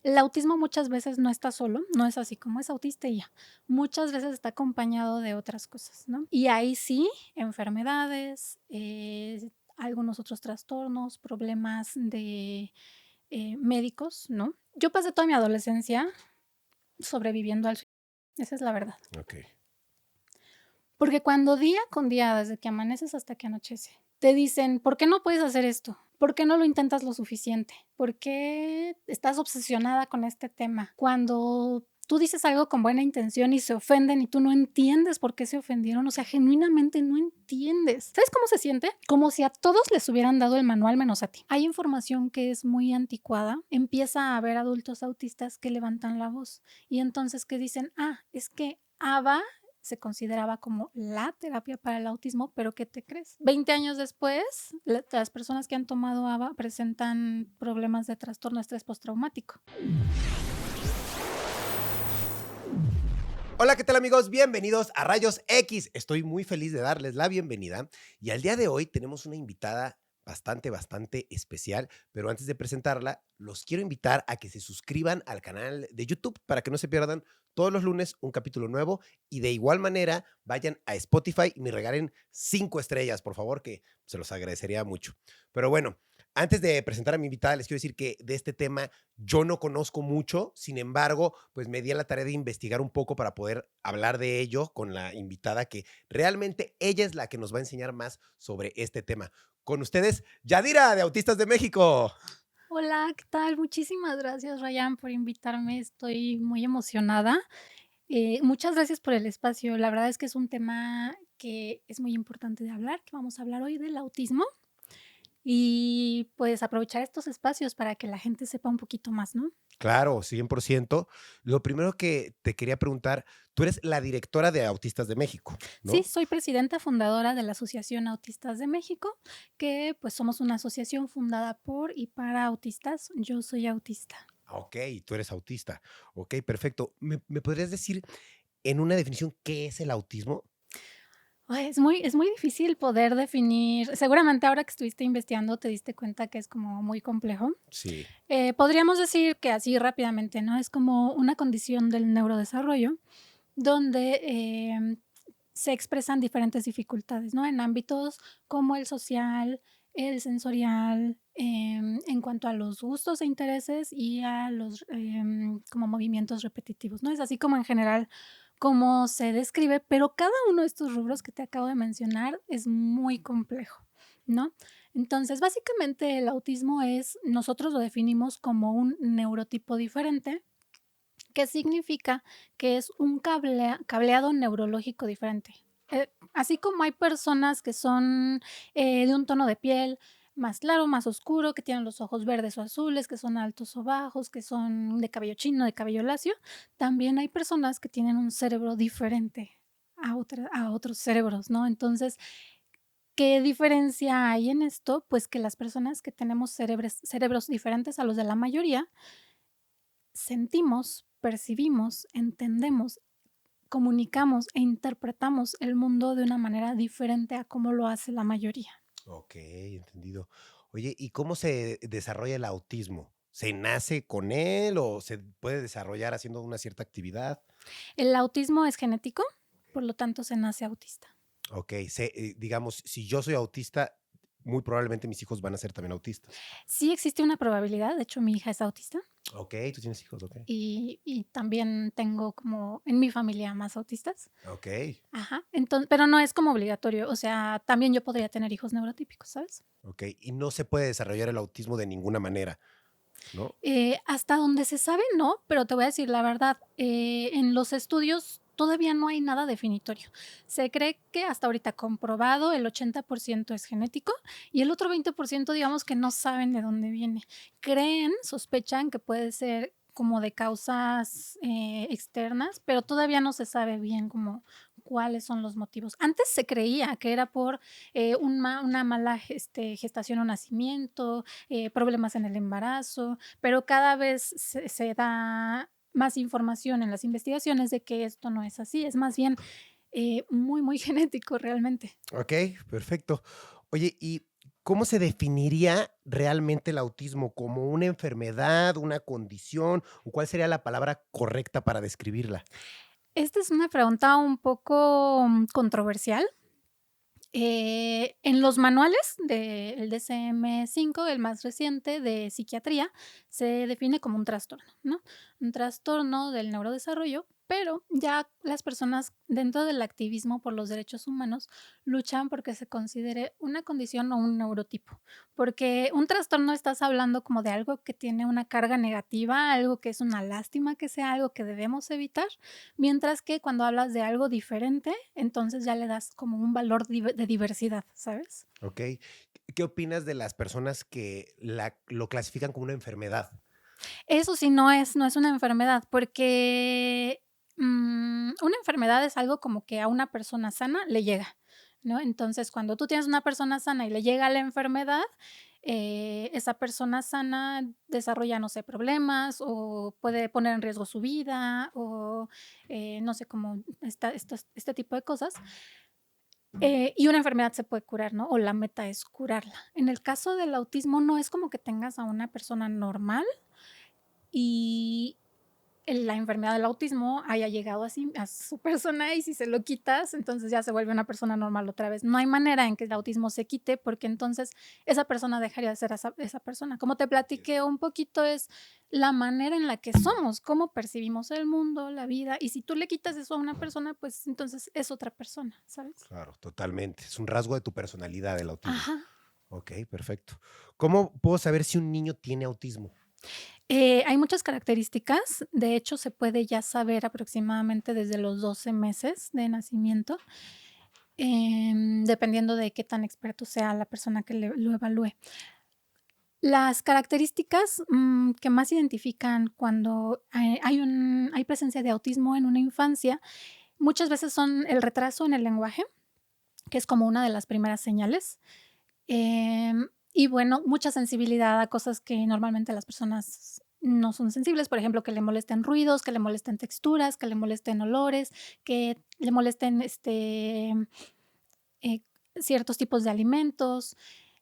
El autismo muchas veces no está solo, no es así como es autista y ya. Muchas veces está acompañado de otras cosas, ¿no? Y ahí sí, enfermedades, algunos otros trastornos, problemas de médicos, ¿no? Yo pasé toda mi adolescencia sobreviviendo al suicidio, esa es la verdad. Okey. Porque cuando día con día, desde que amaneces hasta que anochece, te dicen: "¿Por qué no puedes hacer esto? ¿Por qué no lo intentas lo suficiente? ¿Por qué estás obsesionada con este tema?". Cuando tú dices algo con buena intención y se ofenden y tú no entiendes por qué se ofendieron, o sea, genuinamente no entiendes. ¿Sabes cómo se siente? Como si a todos les hubieran dado el manual menos a ti. Hay información que es muy anticuada, empieza a haber adultos autistas que levantan la voz y entonces que dicen: "Ah, es que ABA se consideraba como la terapia para el autismo, pero ¿qué te crees? 20 años después, las personas que han tomado ABA presentan problemas de trastorno de estrés postraumático". Hola, ¿qué tal amigos? Bienvenidos a Rayos X. Estoy muy feliz de darles la bienvenida y al día de hoy tenemos una invitada bastante especial, pero antes de presentarla, los quiero invitar a que se suscriban al canal de YouTube para que no se pierdan todos los lunes un capítulo nuevo y de igual manera vayan a Spotify y me regalen 5 estrellas, por favor, que se los agradecería mucho. Pero bueno, antes de presentar a mi invitada, les quiero decir que de este tema yo no conozco mucho, sin embargo, pues me di a la tarea de investigar un poco para poder hablar de ello con la invitada, que realmente ella es la que nos va a enseñar más sobre este tema. Con ustedes, Yadira de Autistas de México. Hola, ¿qué tal? Muchísimas gracias, Ryan, por invitarme. Estoy muy emocionada. Muchas gracias por el espacio. La verdad es que es un tema que es muy importante de hablar, que vamos a hablar hoy del autismo y pues aprovechar estos espacios para que la gente sepa un poquito más, ¿no? Claro, 100%. Lo primero que te quería preguntar, tú eres la directora de Autistas de México, Sí, ¿no? soy presidenta fundadora de la Asociación Autistas de México, que pues somos una asociación fundada por y para autistas. Yo soy autista. Ok, tú eres autista. Ok, perfecto. ¿Me podrías decir en una definición qué es el autismo? Ay, es muy difícil poder definir. Seguramente ahora que estuviste investigando te diste cuenta que es como muy complejo. Sí. Podríamos decir que así rápidamente, ¿no? Es como una condición del neurodesarrollo donde se expresan diferentes dificultades, ¿no? En ámbitos como el social, el sensorial, en cuanto a los gustos e intereses y a los como movimientos repetitivos, ¿no? Es así como en general como se describe, pero cada uno de estos rubros que te acabo de mencionar es muy complejo, ¿no? Entonces, básicamente el autismo es, nosotros lo definimos como un neurotipo diferente, que significa que es un cableado neurológico diferente. Así como hay personas que son de un tono de piel más claro, más oscuro, que tienen los ojos verdes o azules, que son altos o bajos, que son de cabello chino, de cabello lacio, también hay personas que tienen un cerebro diferente a otros cerebros, ¿no? Entonces, ¿qué diferencia hay en esto? Pues que las personas que tenemos cerebros diferentes a los de la mayoría, sentimos, percibimos, entendemos, comunicamos e interpretamos el mundo de una manera diferente a como lo hace la mayoría. Ok, entendido. Oye, ¿y cómo se desarrolla el autismo? ¿Se nace con él o se puede desarrollar haciendo una cierta actividad? El autismo es genético, por lo tanto se nace autista. Ok, digamos, si yo soy autista, muy probablemente mis hijos van a ser también autistas. Sí existe una probabilidad, de hecho mi hija es autista Ok, tú tienes hijos, ok. y también tengo como en mi familia más autistas. Ok, Ajá, pero no es como obligatorio, o sea, también yo podría tener hijos neurotípicos, ¿sabes? ok. Y no se puede desarrollar el autismo de ninguna manera, ¿no? Hasta donde se sabe, no, pero te voy a decir la verdad, en los estudios todavía no hay nada definitorio. Se cree que hasta ahorita comprobado el 80% es genético y el otro 20% digamos que no saben de dónde viene. Creen, sospechan que puede ser como de causas externas, pero todavía no se sabe bien como cuáles son los motivos. Antes se creía que era por una mala gestación o nacimiento, problemas en el embarazo, pero cada vez se da más información en las investigaciones de que esto no es así, es más bien muy, muy genético realmente. Ok, perfecto. Oye, ¿y ¿Cómo se definiría realmente el autismo? ¿Como una enfermedad, una condición, o cuál sería la palabra correcta para describirla? Esta es una pregunta un poco controversial. En los manuales del DSM-5, el más reciente de psiquiatría, se define como un trastorno, ¿no? Un trastorno del neurodesarrollo, pero ya las personas dentro del activismo por los derechos humanos luchan porque se considere una condición o un neurotipo, porque un trastorno estás hablando como de algo que tiene una carga negativa, algo que es una lástima que sea algo que debemos evitar, mientras que cuando hablas de algo diferente, entonces ya le das como un valor de diversidad, ¿sabes? Okey. ¿Qué opinas de las personas que lo clasifican como una enfermedad? Eso sí no es una enfermedad, porque, una enfermedad es algo como que a una persona sana le llega, ¿no? Entonces, cuando tú tienes una persona sana y le llega la enfermedad, esa persona sana desarrolla, no sé, problemas, o puede poner en riesgo su vida, o, no sé, como este tipo de cosas. Y una enfermedad se puede curar, ¿no? O la meta es curarla. En el caso del autismo, no es como que tengas a una persona normal y la enfermedad del autismo haya llegado así a su persona, y si se lo quitas, entonces ya se vuelve una persona normal otra vez. No hay manera en que el autismo se quite, porque entonces esa persona dejaría de ser esa persona. Como te platiqué un poquito, es la manera en la que somos, cómo percibimos el mundo, la vida, y si tú le quitas eso a una persona, pues entonces es otra persona, ¿sabes? Claro, totalmente. Es un rasgo de tu personalidad el autismo. Ajá. Okey, perfecto. ¿Cómo puedo saber si un niño tiene autismo? Hay muchas características. De hecho, se puede ya saber aproximadamente desde los 12 meses de nacimiento, dependiendo de qué tan experto sea la persona que lo evalúe. Las características, que más identifican cuando hay presencia de autismo en una infancia, muchas veces son el retraso en el lenguaje, que es como una de las primeras señales. Y bueno, mucha sensibilidad a cosas que normalmente las personas no son sensibles, por ejemplo, que le molesten ruidos, que le molesten texturas, que le molesten olores, que le molesten, eh, ciertos tipos de alimentos,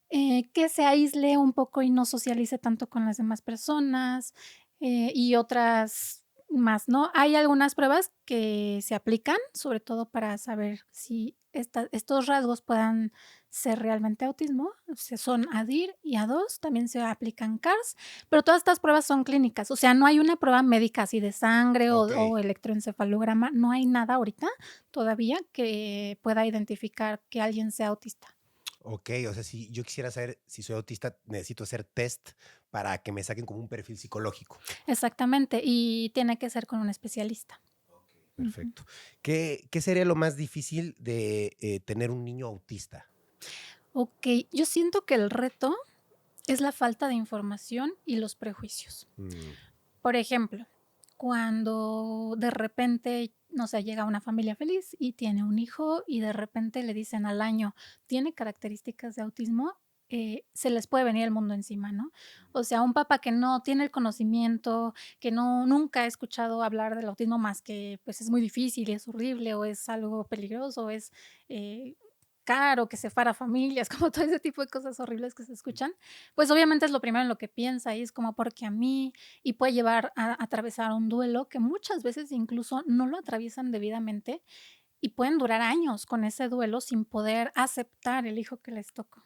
que se aísle un poco y no socialice tanto con las demás personas, y otras más, ¿no? Hay algunas pruebas que se aplican, sobre todo para saber si estos rasgos puedan ser realmente autismo. Son ADIR y A2, también se aplican CARS, pero todas estas pruebas son clínicas, o sea, no hay una prueba médica así de sangre o Okey, electroencefalograma, no hay nada ahorita todavía que pueda identificar que alguien sea autista. okey. O sea, si yo quisiera saber si soy autista, necesito hacer test para que me saquen como un perfil psicológico. Exactamente, y tiene que ser con un especialista. Okey, Ujú. perfecto. ¿Qué sería lo más difícil de, tener un niño autista? Okey, yo siento que el reto es la falta de información y los prejuicios. Mm, Por ejemplo, cuando de repente, no sé, llega una familia feliz y tiene un hijo y de repente le dicen al año: "Tiene características de autismo", se les puede venir el mundo encima, ¿no? O sea, un papá que no tiene el conocimiento, que nunca ha escuchado hablar del autismo más que, pues, es muy difícil y es horrible, o es algo peligroso, o es, eh, caro, que separa familias, como todo ese tipo de cosas horribles que se escuchan, pues, obviamente es lo primero en lo que piensa, y es como, ¿por qué a mí? Y puede llevar a atravesar un duelo que muchas veces incluso no lo atraviesan debidamente y pueden durar años con ese duelo sin poder aceptar el hijo que les tocó.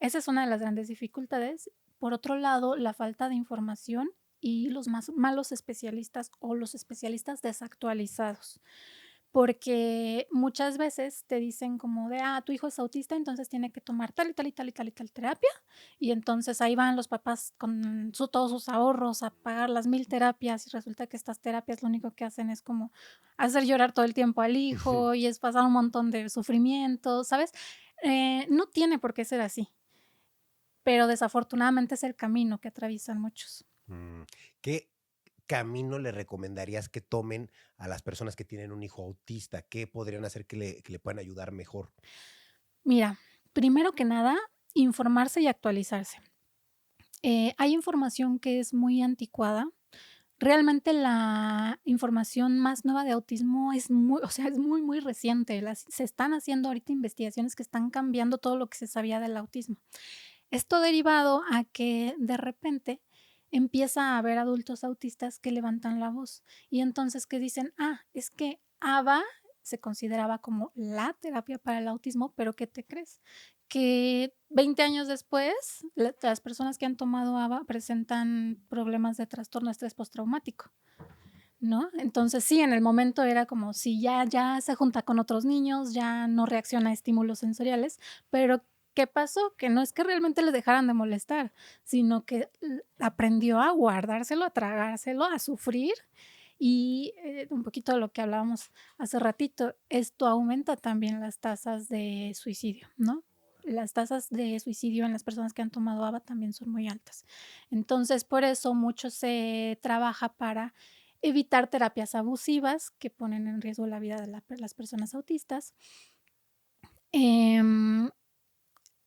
Esa es una de las grandes dificultades. Por otro lado, la falta de información y los más malos especialistas o los especialistas desactualizados. Porque muchas veces te dicen como de: "Ah, tu hijo es autista, entonces tiene que tomar tal y tal y tal y tal y tal terapia", y entonces ahí van los papás con todos sus ahorros a pagar las 1000 terapias, y resulta que estas terapias lo único que hacen es como hacer llorar todo el tiempo al hijo, y es pasar un montón de sufrimiento, ¿sabes? No tiene por qué ser así, pero desafortunadamente es el camino que atraviesan muchos. mm. ¿Qué camino le recomendarías que tomen a las personas que tienen un hijo autista? ¿Qué podrían hacer que le puedan ayudar mejor? Mira, primero que nada, informarse y actualizarse. Hay información que es muy anticuada, realmente la información más nueva de autismo es muy, o sea, es muy, muy reciente. Se están haciendo ahorita investigaciones que están cambiando todo lo que se sabía del autismo. Esto derivado a que de repente empieza a haber adultos autistas que levantan la voz y entonces que dicen, es que ABA se consideraba como la terapia para el autismo, pero ¿qué te crees? Que 20 años después, las personas que han tomado ABA presentan problemas de trastorno de estrés postraumático, ¿no? Entonces sí, en el momento era como si ya se junta con otros niños, ya no reacciona a estímulos sensoriales, pero ¿qué pasó? Que no es que realmente le dejaran de molestar, sino que aprendió a guardárselo, a tragárselo, a sufrir y un poquito de lo que hablábamos hace ratito, esto aumenta también las tasas de suicidio, ¿no? Las tasas de suicidio en las personas que han tomado ABA también son muy altas. Entonces, por eso mucho se trabaja para evitar terapias abusivas que ponen en riesgo la vida de las personas autistas. Em,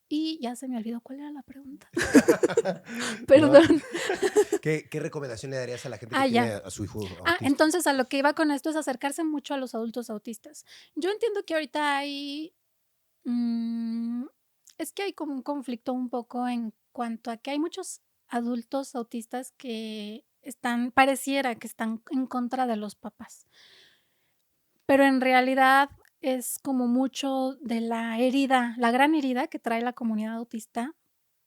y ya se me olvidó cuál era la pregunta. No. Perdón. ¿Qué recomendación le darías a la gente que tiene Ya. a su hijo autista? Entonces a lo que iba con esto es acercarse mucho a los adultos autistas. Yo entiendo que ahorita mm, es que hay como un conflicto un poco en cuanto a que hay muchos adultos autistas que pareciera que están en contra de los papás. Pero en realidad es como mucho de la herida, la gran herida que trae la comunidad autista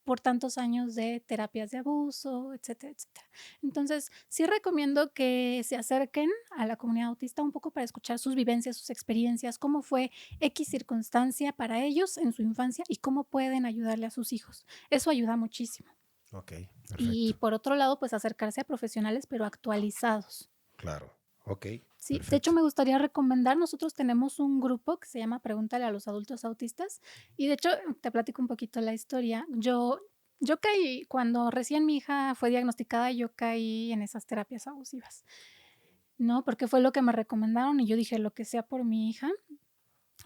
por tantos años de terapias de abuso, etcétera, etcétera. Entonces, sí recomiendo que se acerquen a la comunidad autista un poco para escuchar sus vivencias, sus experiencias, cómo fue X circunstancia para ellos en su infancia y cómo pueden ayudarle a sus hijos. Eso ayuda muchísimo. Ok, Y perfecto. por otro lado, pues acercarse a profesionales, pero actualizados. Claro. Ok, Sí, de hecho perfecto. me gustaría recomendar, nosotros tenemos un grupo que se llama Pregúntale a los adultos autistas y de hecho te platico un poquito la historia. Yo caí, cuando recién mi hija fue diagnosticada, yo caí en esas terapias abusivas, ¿no? Porque fue lo que me recomendaron y yo dije, lo que sea por mi hija,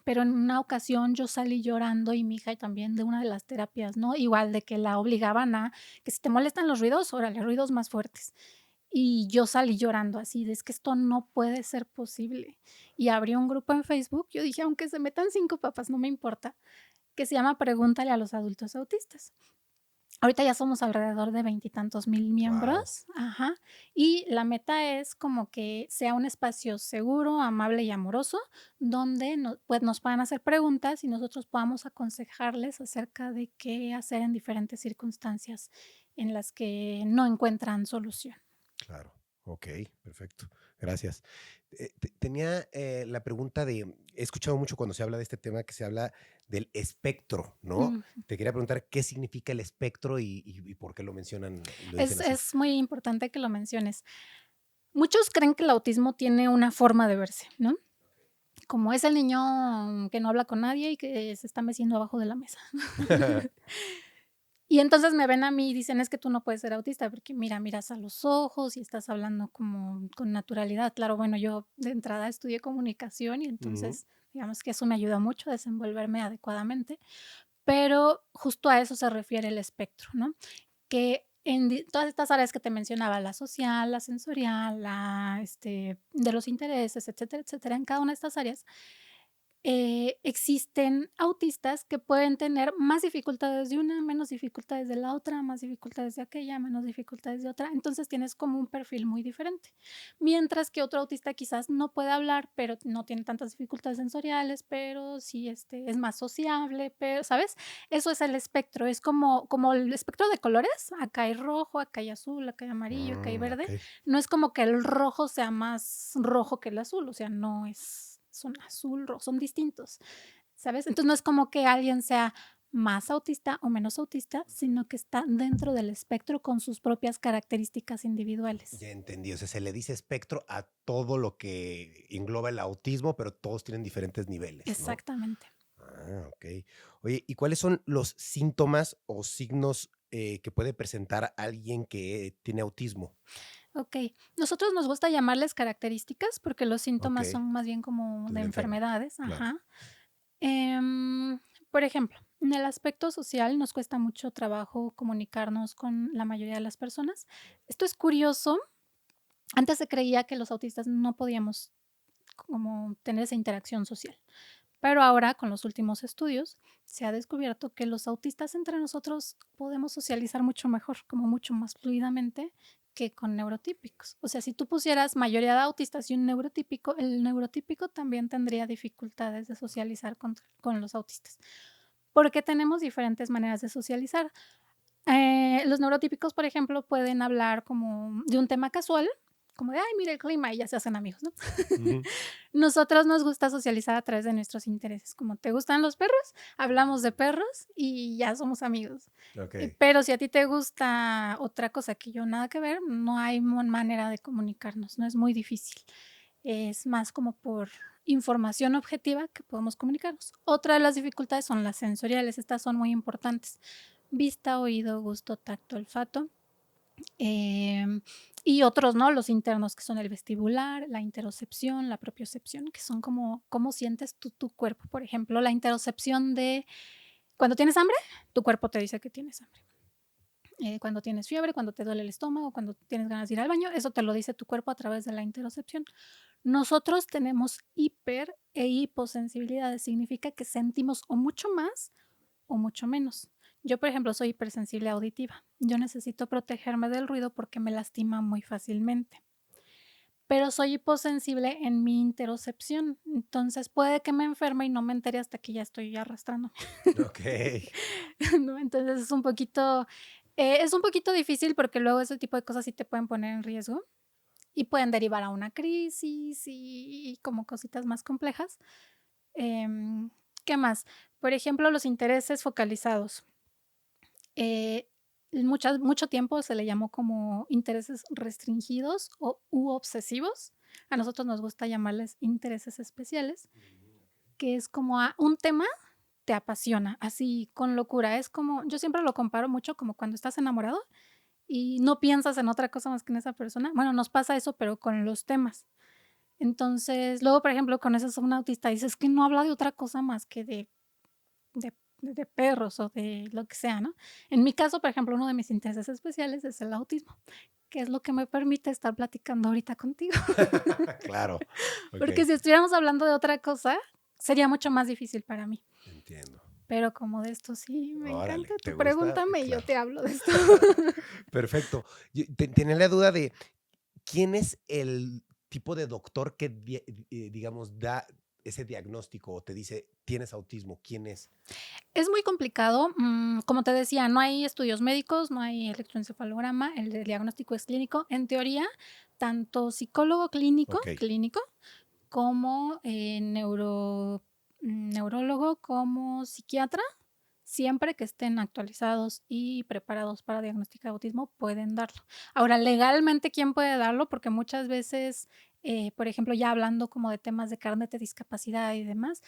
pero en una ocasión yo salí llorando y mi hija también de una de las terapias, ¿no? Igual de que la obligaban a que si te molestan los ruidos, órale, ruidos más fuertes. Y yo salí llorando así de: "Es que esto no puede ser posible". Y abrí un grupo en Facebook, yo dije: "Aunque se metan 5 papás, no me importa", que se llama Pregúntale a los adultos autistas. Ahorita ya somos alrededor de veintitantos mil Wow, miembros, ajá, y la meta es como que sea un espacio seguro, amable y amoroso, donde pues, nos puedan hacer preguntas y nosotros podamos aconsejarles acerca de qué hacer en diferentes circunstancias en las que no encuentran solución. claro. Ok, perfecto. Gracias. Tenía la pregunta he escuchado mucho cuando se habla de este tema que se habla del espectro, ¿no? Mm. Te quería preguntar qué significa el espectro y por qué lo mencionan y lo dicen Es así. es muy importante que lo menciones. Muchos creen que el autismo tiene una forma de verse, ¿no? Como es el niño que no habla con nadie y que se está meciendo abajo de la mesa. Y entonces me ven a mí y dicen: "Es que tú no puedes ser autista, porque mira, miras a los ojos y estás hablando como con naturalidad". Claro, bueno, yo de entrada estudié comunicación y Ujú, entonces, digamos que eso me ayuda mucho a desenvolverme adecuadamente, pero justo a eso se refiere el espectro, ¿no? Que en todas estas áreas que te mencionaba, la social, la sensorial, de los intereses, etcétera, etcétera, en cada una de estas áreas existen autistas que pueden tener más dificultades de una, menos dificultades de la otra, más dificultades de aquella, menos dificultades de otra. Entonces tienes como un perfil muy diferente. Mientras que otro autista quizás no puede hablar, pero no tiene tantas dificultades sensoriales, pero sí es más sociable, pero, ¿sabes? Eso es el espectro. Es como el espectro de colores. Acá hay rojo, acá hay azul, acá hay amarillo, acá hay ok. verde. No es como que el rojo sea más rojo que el azul, o sea, no es son azul, rojo, son distintos, ¿sabes? Entonces, no es como que alguien sea más autista o menos autista, sino que está dentro del espectro con sus propias características individuales. Ya entendí. O sea, se le dice espectro a todo lo que engloba el autismo, pero todos tienen diferentes niveles, ¿no? Exactamente. Ok. Oye, ¿y cuáles son los síntomas o signos que puede presentar alguien que tiene autismo? Okey. Nosotros nos gusta llamarles características, porque los Ok, síntomas son más bien como de de la enfermedad, enfermedades, claro. ajá. Por ejemplo, en el aspecto social nos cuesta mucho trabajo comunicarnos con la mayoría de las personas. Esto es curioso Antes se creía que los autistas no podíamos como tener esa interacción social. Pero ahora, con los últimos estudios, se ha descubierto que los autistas entre nosotros podemos socializar mucho mejor, como mucho más fluidamente que con neurotípicos. O sea, si tú pusieras mayoría de autistas y un neurotípico, el neurotípico también tendría dificultades de socializar con los autistas, porque tenemos diferentes maneras de socializar. Los neurotípicos, por ejemplo, pueden hablar como de un tema casual, como de, ay, mira el clima, y ya se hacen amigos, ¿no? Ujú. Nosotros nos gusta socializar a través de nuestros intereses, como te gustan los perros, hablamos de perros y ya somos amigos. Okey. Pero si a ti te gusta otra cosa que yo nada que ver, no hay manera de comunicarnos, no es muy difícil. Es más como por información objetiva que podemos comunicarnos. Otra de las dificultades son las sensoriales, estas son muy importantes. Vista, oído, gusto, tacto, olfato. Em, y otros, ¿no? Los internos, que son el vestibular, la interocepción, la propiocepción, que son como cómo sientes tú tu cuerpo. Por ejemplo, la interocepción de cuando tienes hambre, tu cuerpo te dice que tienes hambre. Cuando tienes fiebre, cuando te duele el estómago, cuando tienes ganas de ir al baño, eso te lo dice tu cuerpo a través de la interocepción. Nosotros tenemos hiper e hiposensibilidades, significa que sentimos o mucho más o mucho menos. Yo, por ejemplo, soy hipersensible auditiva. Yo necesito protegerme del ruido porque me lastima muy fácilmente. Pero soy hiposensible en mi interocepción. Entonces puede que me enferme y no me entere hasta que ya estoy arrastrando. Okey. ¿No? Entonces es un poquito difícil porque luego ese tipo de cosas sí te pueden poner en riesgo y pueden derivar a una crisis y como cositas más complejas. Em, ¿Qué más? Por ejemplo, los intereses focalizados. Eh, mucho tiempo se le llamó como intereses restringidos u obsesivos. A nosotros nos gusta llamarles intereses especiales, que es como un tema te apasiona, así con locura. Es como, yo siempre lo comparo mucho como cuando estás enamorado y no piensas en otra cosa más que en esa persona. Bueno, nos pasa eso, pero con los temas. Entonces, luego, por ejemplo, conoces a un autista y dices que no habla de otra cosa más que de perros o de lo que sea, ¿no? En mi caso, por ejemplo, uno de mis intereses especiales es el autismo, que es lo que me permite estar platicando ahorita contigo. Claro. Porque Okey, si estuviéramos hablando de otra cosa, sería mucho más difícil para mí. entiendo. Pero como de esto sí me Órale, encanta, ¿te tú gusta? pregúntame y yo Claro. te hablo de esto. Perfecto. Tenía la duda de, ¿quién es el tipo de doctor que digamos, da ese diagnóstico o te dice: "Tienes autismo"? ¿Quién es? Es muy complicado, como te decía, no hay estudios médicos, no hay electroencefalograma, el de diagnóstico es clínico. En teoría, tanto psicólogo Okey. clínico, como, neurólogo, como psiquiatra, siempre que estén actualizados y preparados para diagnosticar autismo, pueden darlo. Ahora, legalmente, ¿quién puede darlo? Porque muchas veces, por ejemplo, ya hablando como de temas de carnet de discapacidad y demás,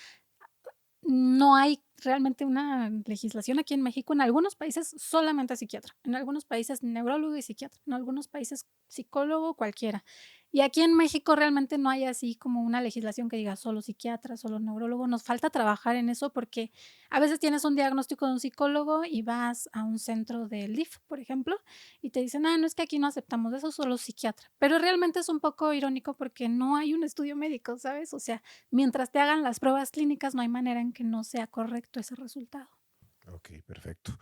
no hay realmente una legislación aquí en México. En algunos países solamente psiquiatra, en algunos países neurólogo y psiquiatra, en algunos países psicólogo cualquiera. Y aquí en México realmente no hay así como una legislación que diga solo psiquiatra, solo neurólogo. Nos falta trabajar en eso porque a veces tienes un diagnóstico de un psicólogo y vas a un centro del DIF, por ejemplo, y te dicen, no es que aquí no aceptamos eso, solo psiquiatra. Pero realmente es un poco irónico porque no hay un estudio médico, ¿sabes? O sea, mientras te hagan las pruebas clínicas, no hay manera en que no sea correcto ese resultado. Okey, perfecto.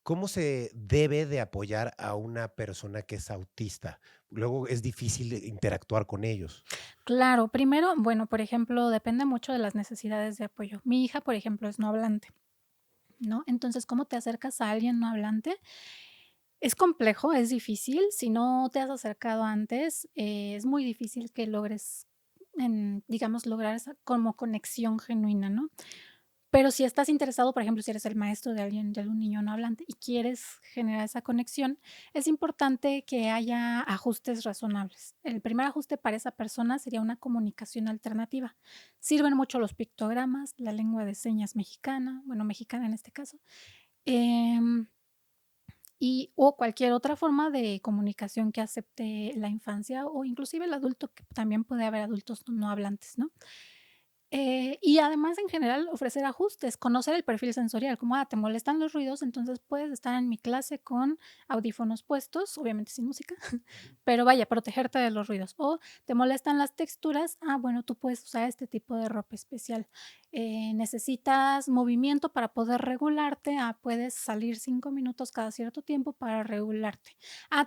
¿Cómo se debe de apoyar a una persona que es autista? Luego es difícil interactuar con ellos. Claro, primero, bueno, por ejemplo, depende mucho de las necesidades de apoyo. Mi hija, por ejemplo, es no hablante, ¿no? Entonces, ¿cómo te acercas a alguien no hablante? Es complejo, es difícil. Si no te has acercado antes, es muy difícil que logres, digamos, lograr esa como conexión genuina, ¿no? Pero si estás interesado, por ejemplo, si eres el maestro de alguien, de algún niño no hablante y quieres generar esa conexión, es importante que haya ajustes razonables. El primer ajuste para esa persona sería una comunicación alternativa. Sirven mucho los pictogramas, la lengua de señas mexicana, bueno, mexicana en este caso, em, y o cualquier otra forma de comunicación que acepte la infancia o inclusive el adulto, que también puede haber adultos no hablantes, ¿no? Y además, en general, ofrecer ajustes, conocer el perfil sensorial, como, te molestan los ruidos, entonces puedes estar en mi clase con audífonos puestos, obviamente sin música, pero vaya, protegerte de los ruidos. O te molestan las texturas, bueno, tú puedes usar este tipo de ropa especial. Necesitas movimiento para poder regularte, puedes salir 5 minutos cada cierto tiempo para regularte.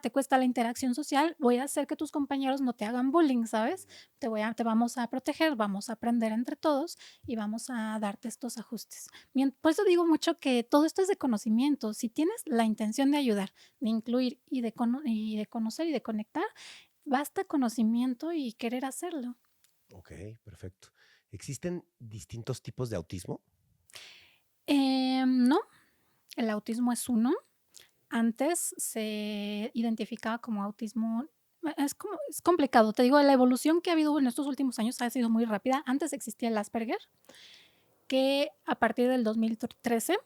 Te cuesta la interacción social, voy a hacer que tus compañeros no te hagan bullying, ¿sabes? Te vamos a proteger, vamos a aprender entre todos y vamos a darte estos ajustes. Por eso digo mucho que todo esto es de conocimiento. Si tienes la intención de ayudar, de incluir y de conocer y de conectar, basta conocimiento y querer hacerlo. Ok, perfecto. ¿Existen distintos tipos de autismo? No, el autismo es uno. Antes se identificaba como autismo. Es complicado, te digo, la evolución que ha habido en estos últimos años ha sido muy rápida. Antes existía el Asperger, que a partir del 2013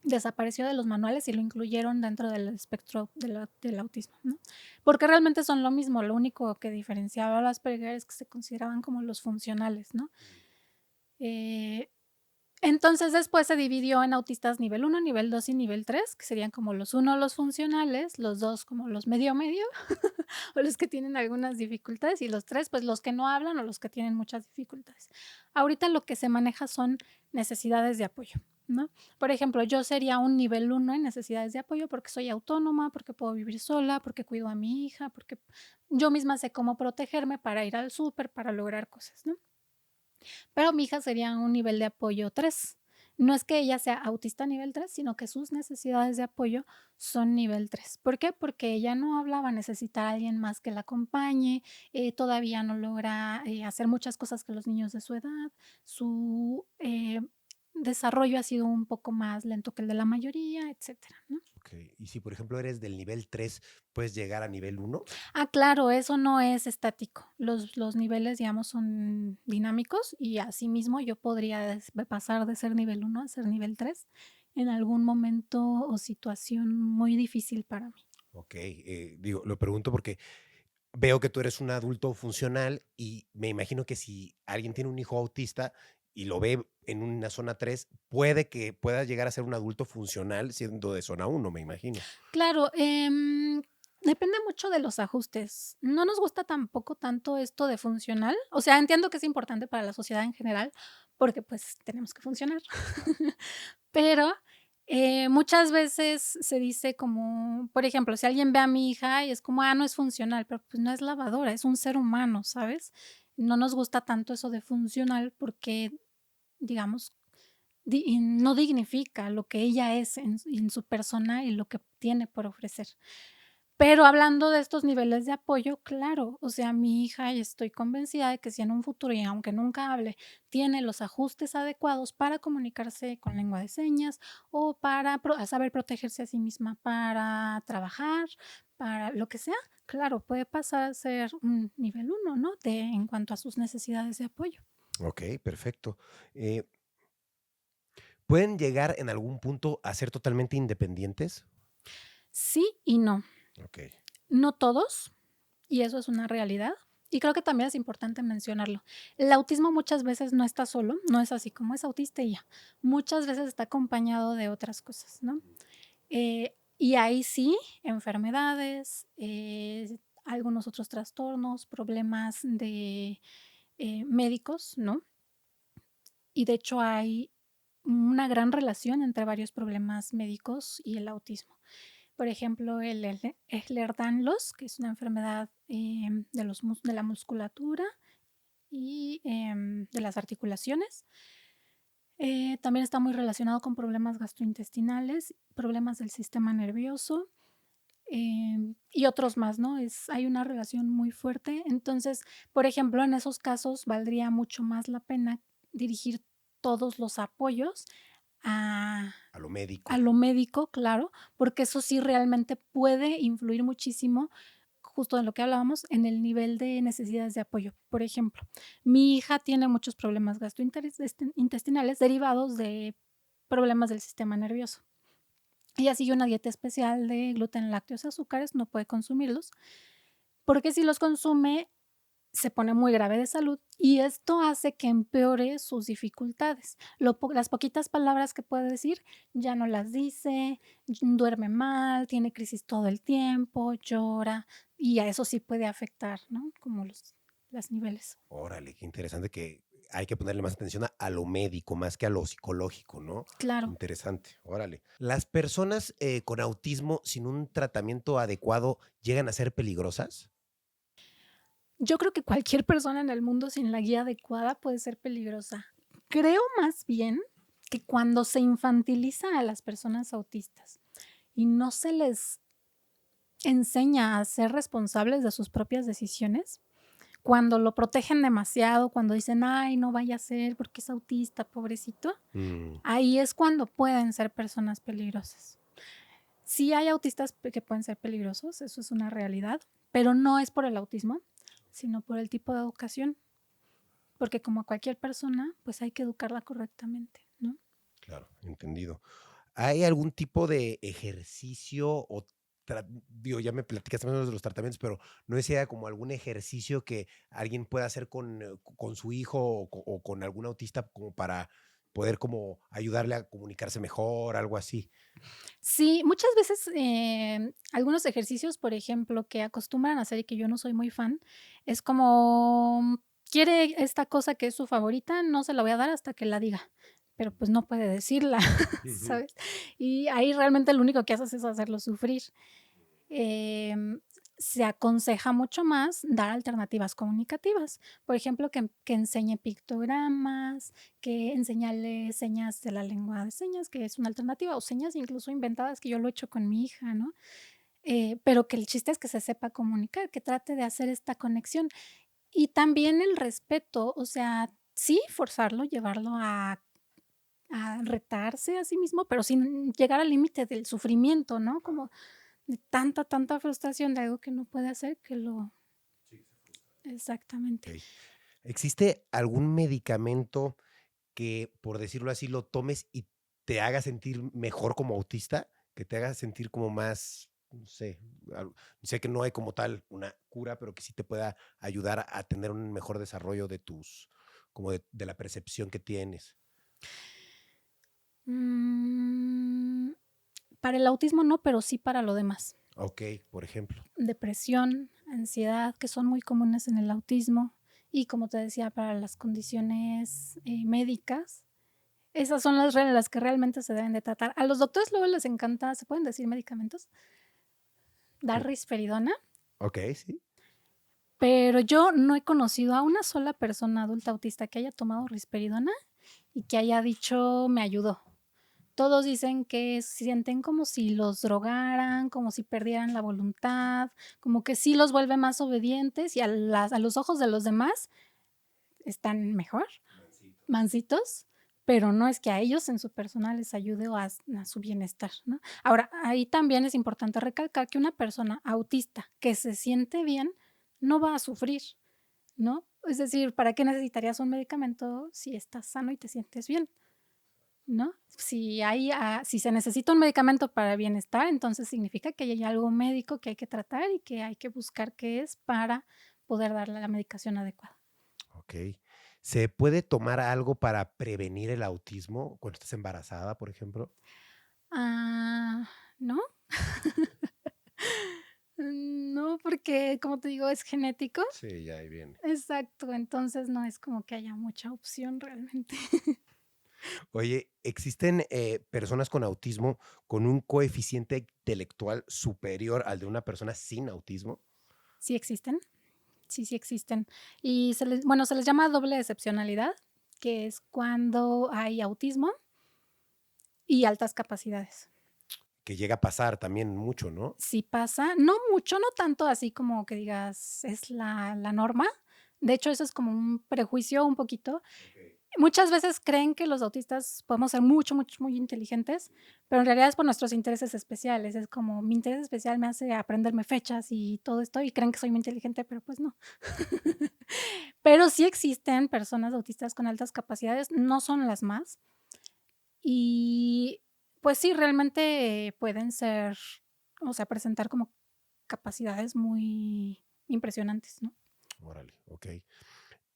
desapareció de los manuales y lo incluyeron dentro del espectro del autismo, ¿no? Porque realmente son lo mismo, lo único que diferenciaba al Asperger es que se consideraban como los funcionales, ¿no? Eh, entonces, después se dividió en autistas nivel uno, nivel 2 y nivel 3, que serían como los uno los funcionales, los 2 como los medio medio, o los que tienen algunas dificultades, y los 3 pues, los que no hablan o los que tienen muchas dificultades. Ahorita lo que se maneja son necesidades de apoyo, ¿no? Por ejemplo, yo sería un nivel uno en necesidades de apoyo, porque soy autónoma, porque puedo vivir sola, porque cuido a mi hija, porque yo misma sé cómo protegerme para ir al súper, para lograr cosas, ¿no? Pero mi hija sería un nivel de apoyo 3. No es que ella sea autista nivel 3, sino que sus necesidades de apoyo son nivel 3. ¿Por qué? Porque ella no hablaba, necesita a alguien más que la acompañe, todavía no logra hacer muchas cosas que los niños de su edad, su desarrollo ha sido un poco más lento que el de la mayoría, etcétera, ¿no? Ok. Y si, por ejemplo, eres del nivel 3, ¿puedes llegar a nivel 1? Claro, eso no es estático. Los niveles, digamos, son dinámicos y asimismo yo podría pasar de ser nivel uno a ser nivel 3 en algún momento o situación muy difícil para mí. Ok, digo, lo pregunto porque veo que tú eres un adulto funcional y me imagino que si alguien tiene un hijo autista y lo ve en una zona 3, puede que pueda llegar a ser un adulto funcional siendo de zona 1, me imagino. Claro, depende mucho de los ajustes. No nos gusta tampoco tanto esto de funcional. O sea, entiendo que es importante para la sociedad en general, porque pues tenemos que funcionar. Pero, muchas veces se dice como, por ejemplo, si alguien ve a mi hija y es como, no es funcional, pero pues no es lavadora, es un ser humano, ¿sabes? No nos gusta tanto eso de funcional porque, digamos, y no dignifica lo que ella es en su persona y lo que tiene por ofrecer. Pero hablando de estos niveles de apoyo, claro, o sea, mi hija, y estoy convencida de que si en un futuro, y aunque nunca hable, tiene los ajustes adecuados para comunicarse con lengua de señas o para saber protegerse a sí misma para trabajar, para lo que sea, claro, puede pasar a ser un nivel uno, ¿no? En cuanto a sus necesidades de apoyo. Ok, perfecto. Eh, ¿Pueden llegar en algún punto a ser totalmente independientes? Sí y no. Ok, No todos, y eso es una realidad. Y creo que también es importante mencionarlo. El autismo muchas veces no está solo, no es así como es autista y ya. Muchas veces está acompañado de otras cosas, ¿no? Y ahí sí, enfermedades, algunos otros trastornos, problemas de médicos, ¿no? Y de hecho hay una gran relación entre varios problemas médicos y el autismo. Por ejemplo, el Ehlers-Danlos, que es una enfermedad, de la musculatura y, de las articulaciones. También está muy relacionado con problemas gastrointestinales, problemas del sistema nervioso, y otros más, ¿no? Hay una relación muy fuerte. Entonces, por ejemplo, en esos casos valdría mucho más la pena dirigir todos los apoyos a a lo a médico. lo médico, claro, porque eso sí realmente puede influir muchísimo, justo de lo que hablábamos, en el nivel de necesidades de apoyo. Por ejemplo, mi hija tiene muchos problemas intestinales derivados de problemas del sistema nervioso. Ella sigue una dieta especial de gluten, lácteos, azúcares, no puede consumirlos, porque si los consume se pone muy grave de salud y esto hace que empeore sus dificultades. Las poquitas palabras que puede decir ya no las dice, duerme mal, tiene crisis todo el tiempo, llora y a eso sí puede afectar, ¿no? Como los niveles. Órale, qué interesante que hay que ponerle más atención a lo médico, más que a lo psicológico, ¿no? Qué Claro, interesante, órale. ¿Las personas, con autismo sin un tratamiento adecuado llegan a ser peligrosas? yo creo que cualquier persona en el mundo sin la guía adecuada puede ser peligrosa. Creo más bien que cuando se infantiliza a las personas autistas y no se les enseña a ser responsables de sus propias decisiones, cuando lo protegen demasiado, cuando dicen: "Ay, no vaya a ser porque es autista, pobrecito", Mm, ahí es cuando pueden ser personas peligrosas. Sí hay autistas que pueden ser peligrosos, eso es una realidad, pero no es por el autismo, sino por el tipo de educación, porque como cualquier persona, pues hay que educarla correctamente, ¿no? claro, entendido. ¿Hay algún tipo de ejercicio o digo, ya me platicaste más o menos de los tratamientos, pero no sé si haya como algún ejercicio que alguien pueda hacer con su hijo o con algún autista como para poder como ayudarle a comunicarse mejor, algo así? Sí, muchas veces, algunos ejercicios, por ejemplo, que acostumbran a hacer y que yo no soy muy fan, es como, quiere esta cosa que es su favorita, no se la voy a dar hasta que la diga, pero, pues, no puede decirla, Ujú. ¿sabes? Y ahí realmente lo único que haces es hacerlo sufrir. Em, Se aconseja mucho más dar alternativas comunicativas, por ejemplo, que enseñe pictogramas, que enseñarle señas de la lengua de señas, que es una alternativa, o señas incluso inventadas, que yo lo he hecho con mi hija, ¿no? Pero que el chiste es que se sepa comunicar, que trate de hacer esta conexión. Y también el respeto, o sea, sí, forzarlo, llevarlo a retarse a sí mismo, pero sin llegar al límite del sufrimiento, ¿no? Como de tanta frustración de algo que no puede hacer que lo exactamente. Okey. ¿Existe algún medicamento que, por decirlo así, lo tomes y te haga sentir mejor como autista? Que te haga sentir como más, no sé, sé que no hay como tal una cura, pero que sí te pueda ayudar a tener un mejor desarrollo de tus, como de la percepción que tienes. Mm, para el autismo no, pero sí para lo demás. Okey, por ejemplo. Depresión, ansiedad, que son muy comunes en el autismo, y como te decía, para las condiciones, médicas, esas son las que realmente se deben de tratar. A los doctores luego les encanta, ¿se pueden decir medicamentos? Dar Mm, risperidona, okey, sí. pero yo no he conocido a una sola persona adulta autista que haya tomado risperidona y que haya dicho: "Me ayudó". Todos dicen que sienten como si los drogaran, como si perdieran la voluntad, como que sí los vuelve más obedientes y a los ojos de los demás están mejor, mansitos, pero no es que a ellos en su persona les ayude o a su bienestar, ¿no? Ahora, ahí también es importante recalcar que una persona autista que se siente bien no va a sufrir, ¿no? Es decir, ¿para qué necesitarías un medicamento si estás sano y te sientes bien? ¿No? Si se necesita un medicamento para bienestar, entonces significa que hay algo médico que hay que tratar y que hay que buscar qué es para poder darle la medicación adecuada. Okey. ¿Se puede tomar algo para prevenir el autismo cuando estás embarazada, por ejemplo? Ah, ¿no? No, porque, como te digo, es genético. Sí, ya ahí viene. Exacto, entonces no es como que haya mucha opción realmente. Oye, ¿existen, personas con autismo con un coeficiente intelectual superior al de una persona sin autismo? Sí existen, sí, sí existen. Y se les llama doble excepcionalidad, que es cuando hay autismo y altas capacidades. Que llega a pasar también mucho, ¿no? Sí pasa, no mucho, no tanto así como que digas es la norma. De hecho, eso es como un prejuicio un poquito. Okey. Muchas veces creen que los autistas podemos ser muy inteligentes, pero en realidad es por nuestros intereses especiales. Es como mi interés especial me hace aprenderme fechas y todo esto, y creen que soy muy inteligente, pero pues no. Pero sí existen personas autistas con altas capacidades, no son las más. Y pues sí, realmente pueden ser, o sea, presentar como capacidades muy impresionantes, ¿no? Órale, ok.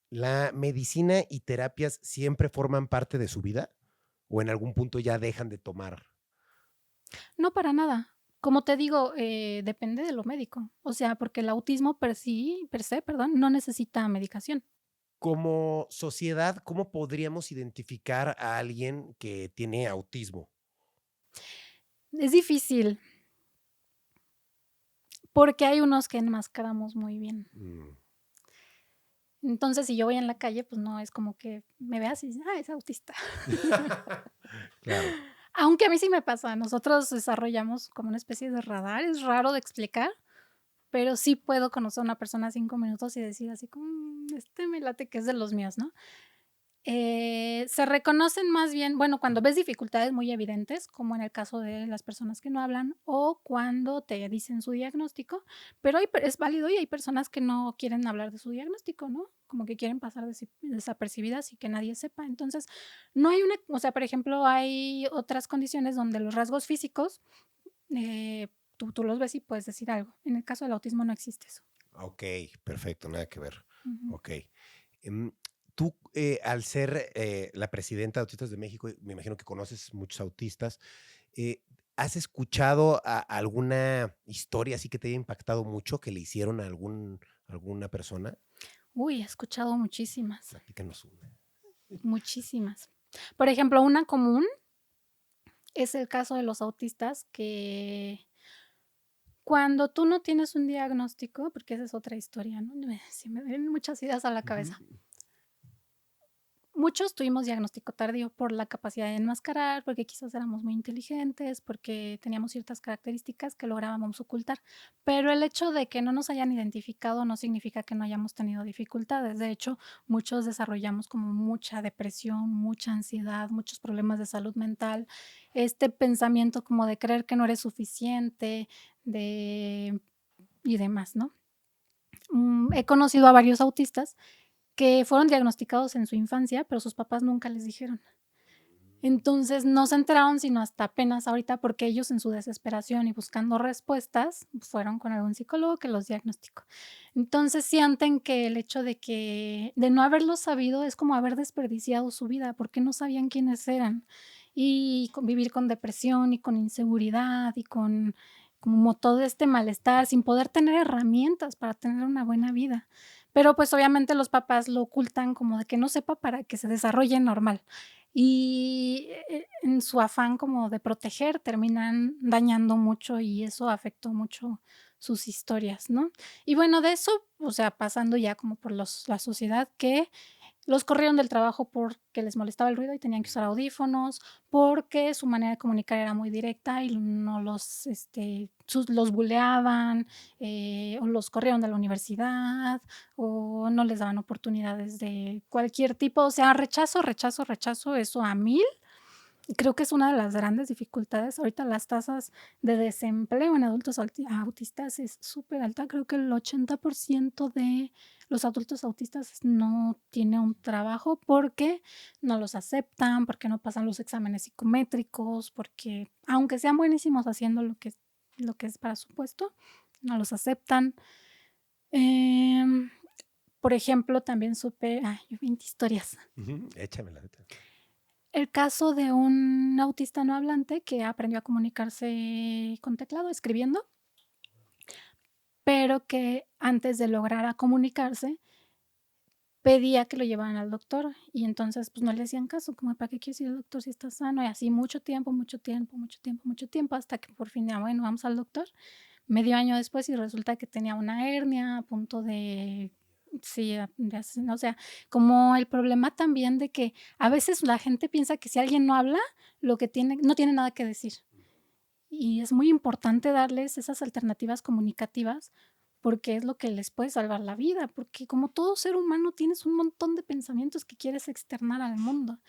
¿La medicina y terapias siempre forman parte de su vida? ¿O en algún punto ya dejan de tomar? No, para nada. Como te digo, depende de lo médico. O sea, porque el autismo per se, perdón, no necesita medicación. Como sociedad, ¿cómo podríamos identificar a alguien que tiene autismo? Es difícil, porque hay unos que enmascaramos muy bien. Mm, Entonces, si yo voy en la calle, pues no es como que me veas y dices: "Ah, es autista". claro. Aunque a mí sí me pasa, nosotros desarrollamos como una especie de radar, es raro de explicar, pero sí puedo conocer a una persona 5 minutos y decir así como: este me late que es de los míos", ¿no? Se reconocen más bien, bueno, cuando ves dificultades muy evidentes, como en el caso de las personas que no hablan, o cuando te dicen su diagnóstico, pero es válido y hay personas que no quieren hablar de su diagnóstico, ¿no? Como que quieren pasar desapercibidas y que nadie sepa. Entonces, no hay una, o sea, por ejemplo, hay otras condiciones donde los rasgos físicos, tú los ves y puedes decir algo. En el caso del autismo no existe eso. Ok, perfecto, nada que ver. Ujú. Ok. Em, tú, al ser la presidenta de Autistas de México, me imagino que conoces muchos autistas. eh, ¿Has escuchado alguna historia así que te haya impactado mucho que le hicieron a alguna persona? Uy, he escuchado muchísimas, Platícanos una. muchísimas. Por ejemplo, una común es el caso de los autistas que cuando tú no tienes un diagnóstico, porque esa es otra historia, ¿no? Sí me vienen muchas ideas a la Ujú. cabeza. Muchos tuvimos diagnóstico tardío por la capacidad de enmascarar, porque quizás éramos muy inteligentes, porque teníamos ciertas características que lográbamos ocultar. Pero el hecho de que no nos hayan identificado no significa que no hayamos tenido dificultades. De hecho, muchos desarrollamos como mucha depresión, mucha ansiedad, muchos problemas de salud mental, este pensamiento como de creer que no eres suficiente, de y demás, ¿no? He conocido a varios autistas que fueron diagnosticados en su infancia, pero sus papás nunca les dijeron. Entonces, no se enteraron sino hasta apenas ahorita, porque ellos en su desesperación y buscando respuestas, fueron con algún psicólogo que los diagnosticó. Entonces, sienten que el hecho de no haberlo sabido es como haber desperdiciado su vida, porque no sabían quiénes eran. Y convivir con depresión y con inseguridad y con como todo este malestar, sin poder tener herramientas para tener una buena vida. Pero, pues, obviamente los papás lo ocultan como de que no sepa para que se desarrolle normal. Y, en su afán como de proteger, terminan dañando mucho, y eso afectó mucho sus historias, ¿no? Y bueno, de eso, o sea, pasando ya como por la sociedad que los corrieron del trabajo porque les molestaba el ruido y tenían que usar audífonos, porque su manera de comunicar era muy directa y no los, los buleaban, o los corrieron de la universidad, o no les daban oportunidades de cualquier tipo, o sea, rechazo, rechazo, rechazo, eso a 1000. Y creo que es una de las grandes dificultades. Ahorita las tasas de desempleo en adultos autistas es súper alta. Creo que el 80% de los adultos autistas no tiene un trabajo porque no los aceptan, porque no pasan los exámenes psicométricos, porque aunque sean buenísimos haciendo lo que es para su puesto, no los aceptan. Em, por ejemplo, también supe, ay, yo 20 historias. Ujú, échamela. El caso de un autista no hablante que aprendió a comunicarse con teclado, escribiendo, pero que antes de lograr a comunicarse, pedía que lo llevaran al doctor y entonces, pues, no le hacían caso, como: "¿Para qué quieres ir al doctor si estás sano?". Y así mucho tiempo, mucho tiempo, mucho tiempo, mucho tiempo, hasta que por fin, ya, bueno, vamos al doctor. Medio año después y resulta que tenía una hernia a punto de sí, o sea, como el problema también de que a veces la gente piensa que si alguien no habla, lo que tiene no tiene nada que decir. Y es muy importante darles esas alternativas comunicativas, porque es lo que les puede salvar la vida, porque como todo ser humano tienes un montón de pensamientos que quieres externar al mundo.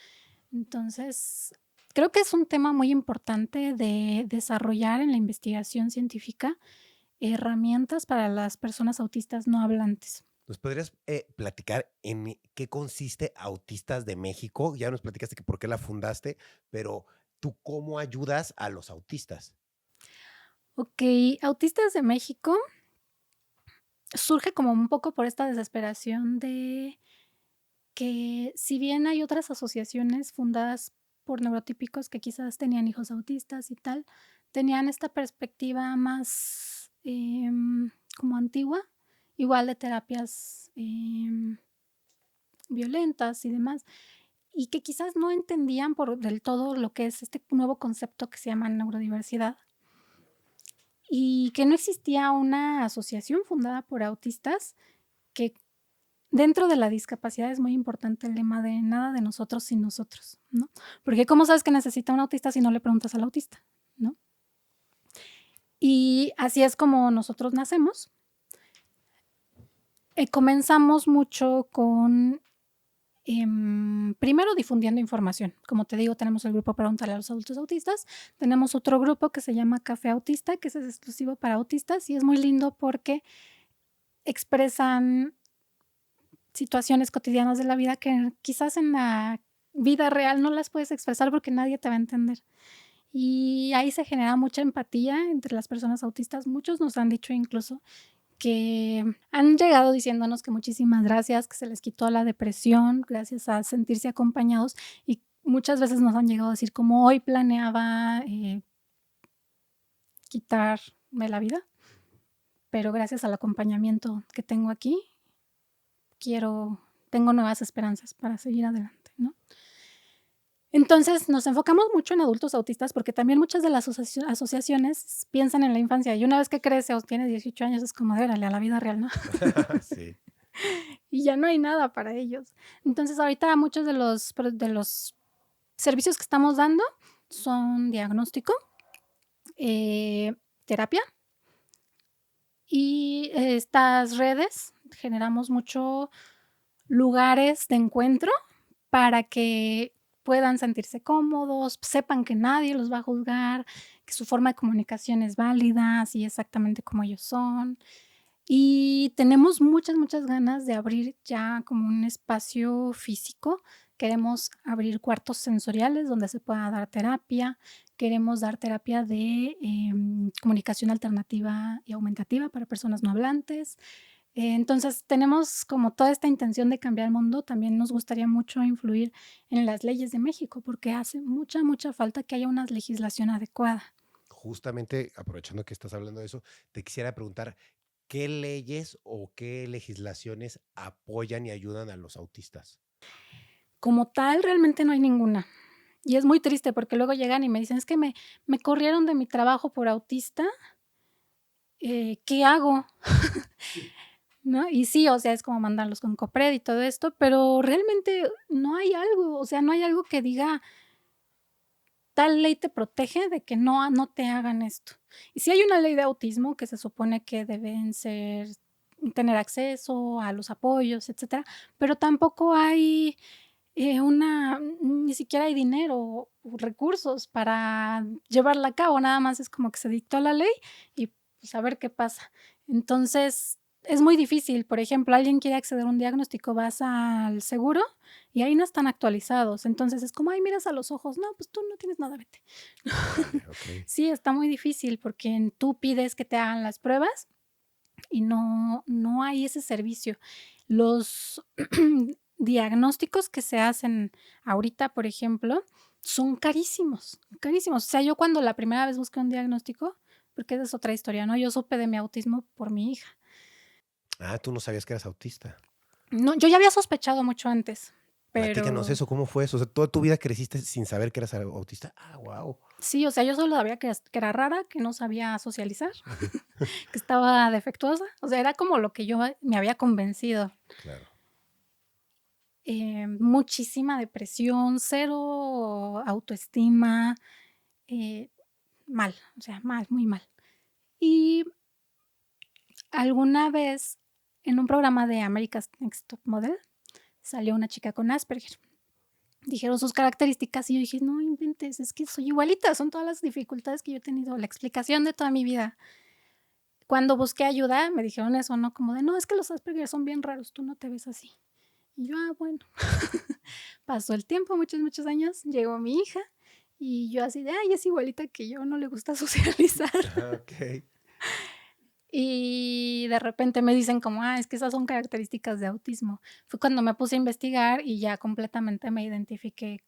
Entonces, creo que es un tema muy importante de desarrollar en la investigación científica herramientas para las personas autistas no hablantes. ¿Nos podrías platicar en qué consiste Autistas de México? Ya nos platicaste que por qué la fundaste, pero ¿tú cómo ayudas a los autistas? Okey, Autistas de México surge como un poco por esta desesperación de que si bien hay otras asociaciones fundadas por neurotípicos que quizás tenían hijos autistas y tal, tenían esta perspectiva más, como antigua, igual de terapias, violentas y demás, y que quizás no entendían por del todo lo que es este nuevo concepto que se llama neurodiversidad, y que no existía una asociación fundada por autistas que dentro de la discapacidad es muy importante el lema de nada de nosotros sin nosotros, ¿no? Porque ¿cómo sabes que necesita un autista si no le preguntas al autista, no? Y así es como nosotros nacemos. Comenzamos mucho con, primero difundiendo información. Como te digo, tenemos el grupo Pregúntale a los adultos autistas. Tenemos otro grupo que se llama Café Autista, que ese es exclusivo para autistas y es muy lindo porque expresan situaciones cotidianas de la vida que quizás en la vida real no las puedes expresar porque nadie te va a entender. Y ahí se genera mucha empatía entre las personas autistas. Muchos nos han dicho incluso que han llegado diciéndonos que muchísimas gracias, que se les quitó la depresión gracias a sentirse acompañados y muchas veces nos han llegado a decir como hoy planeaba quitarme la vida, pero gracias al acompañamiento que tengo aquí, tengo nuevas esperanzas para seguir adelante, ¿no? Entonces, nos enfocamos mucho en adultos autistas porque también muchas de las asociaciones piensan en la infancia y una vez que crece o tiene 18 años es como, órale, a la vida real, ¿no? Sí. Y ya no hay nada para ellos. Entonces, ahorita muchos de los servicios que estamos dando son diagnóstico, eh, terapia y estas redes generamos mucho lugares de encuentro para que puedan sentirse cómodos, sepan que nadie los va a juzgar, que su forma de comunicación es válida, así exactamente como ellos son. Y tenemos muchas, muchas ganas de abrir ya como un espacio físico. Queremos abrir cuartos sensoriales donde se pueda dar terapia. Queremos dar terapia de comunicación alternativa y aumentativa para personas no hablantes. Entonces, tenemos como toda esta intención de cambiar el mundo. También nos gustaría mucho influir en las leyes de México, porque hace mucha, mucha falta que haya una legislación adecuada. Justamente, aprovechando que estás hablando de eso, te quisiera preguntar, ¿qué leyes o qué legislaciones apoyan y ayudan a los autistas? Como tal, realmente no hay ninguna. Y es muy triste porque luego llegan y me dicen: "Es que me corrieron de mi trabajo por autista, ¿qué hago?", ¿no? Y sí, o sea, es como mandarlos con Copred y todo esto, pero realmente no hay algo, o sea, no hay algo que diga: "Tal ley te protege de que no te hagan esto". Y sí hay una ley de autismo que se supone que deben tener acceso a los apoyos, etcétera, pero tampoco hay ni siquiera hay dinero o recursos para llevarla a cabo, nada más es como que se dictó la ley y, pues, a ver qué pasa. Entonces, es muy difícil, por ejemplo, alguien quiere acceder a un diagnóstico, vas al seguro y ahí no están actualizados. Entonces, es como: "Ay, miras a los ojos, no, pues tú no tienes nada, vete". Órale, okey. Sí, está muy difícil porque tú pides que te hagan las pruebas y no hay ese servicio. Los diagnósticos que se hacen ahorita, por ejemplo, son carísimos, carísimos. O sea, yo cuando la primera vez busqué un diagnóstico, porque esa es otra historia, ¿no? Yo supe de mi autismo por mi hija. Ah, tú no sabías que eras autista. No, yo ya había sospechado mucho antes, Platícanos pero eso, ¿cómo fue eso? O sea, ¿toda tu vida creciste sin saber que eras autista? Ah, guau. sí, o sea, yo solo sabía que era rara, que no sabía socializar, Ujú. que estaba defectuosa. O sea, era como lo que yo me había convencido. Claro. Muchísima depresión, cero autoestima, eh, mal, o sea, mal, muy mal. Y alguna vez en un programa de America's Next Top Model salió una chica con Asperger. Dijeron sus características y yo dije: "No inventes, es que soy igualita, son todas las dificultades que yo he tenido, la explicación de toda mi vida". Cuando busqué ayuda, me dijeron eso, ¿no? Como de: "No, es que los Asperger son bien raros, tú no te ves así". Y yo: "Ah, bueno". Pasó el tiempo, muchos, muchos años, llegó mi hija y yo así de: "Ay, es igualita que yo, no le gusta socializar". Ajá, okey. y de repente me dicen como: "Ah, es que esas son características de autismo". Fue cuando me puse a investigar y ya completamente me identifiqué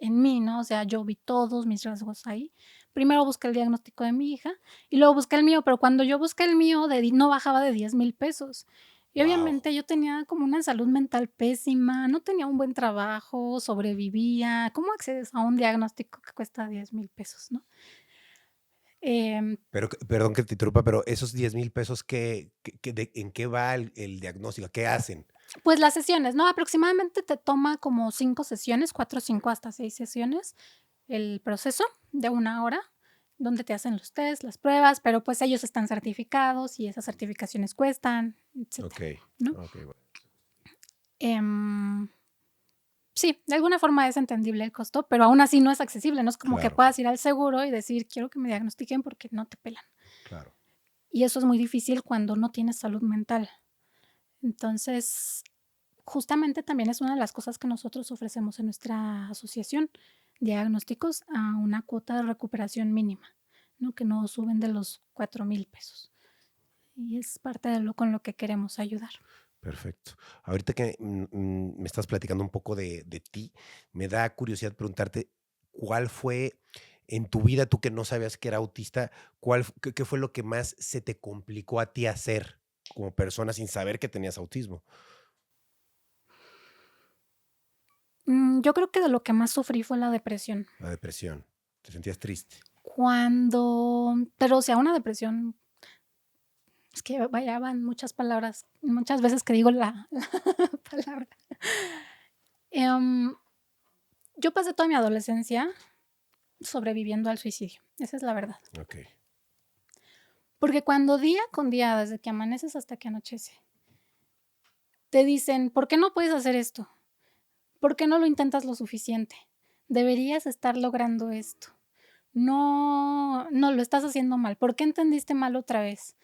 en mí, ¿no? O sea, yo vi todos mis rasgos ahí. Primero busqué el diagnóstico de mi hija y luego busqué el mío, pero cuando yo busqué el mío de di no bajaba de 10,000 pesos. Y Wow. obviamente yo tenía como una salud mental pésima, no tenía un buen trabajo, sobrevivía. ¿Cómo accedes a un diagnóstico que cuesta 10,000 pesos, no? Em, Pero, perdón que te interrumpa, pero esos 10,000 pesos, ¿en qué va el diagnóstico? ¿Qué hacen? pues las sesiones, ¿no? Aproximadamente te toma como 5 sesiones, 4, 5 hasta 6 sesiones, el proceso de 1 hora, donde te hacen los test, las pruebas, pero, pues, ellos están certificados y esas certificaciones cuestan, Ok, etcétera, ¿no? ok, bueno, Em, sí, de alguna forma es entendible el costo, pero aún así no es accesible, no es como que claro, puedas ir al seguro y decir: "Quiero que me diagnostiquen", porque no te pelan. claro. Y eso es muy difícil cuando no tienes salud mental. Entonces, justamente también es una de las cosas que nosotros ofrecemos en nuestra asociación, diagnósticos a una cuota de recuperación mínima, ¿no? Que no suben de los 4,000 pesos. Y es parte de lo con lo que queremos ayudar. Perfecto. Ahorita que me estás platicando un poco de ti, me da curiosidad preguntarte cuál fue en tu vida, tú que no sabías que era autista, qué fue lo que más se te complicó a ti hacer como persona sin saber que tenías autismo. Yo creo que de lo que más sufrí fue la depresión. La depresión. ¿Te sentías triste? Pero, o sea, una depresión, es que vaya, van muchas palabras, muchas veces que digo la palabra. Em, yo pasé toda mi adolescencia sobreviviendo al suicidio, esa es la verdad. Ok. Porque cuando día con día, desde que amaneces hasta que anochece, te dicen: "¿Por qué no puedes hacer esto? ¿Por qué no lo intentas lo suficiente? Deberías estar logrando esto. No, lo estás haciendo mal. ¿Por qué entendiste mal otra vez?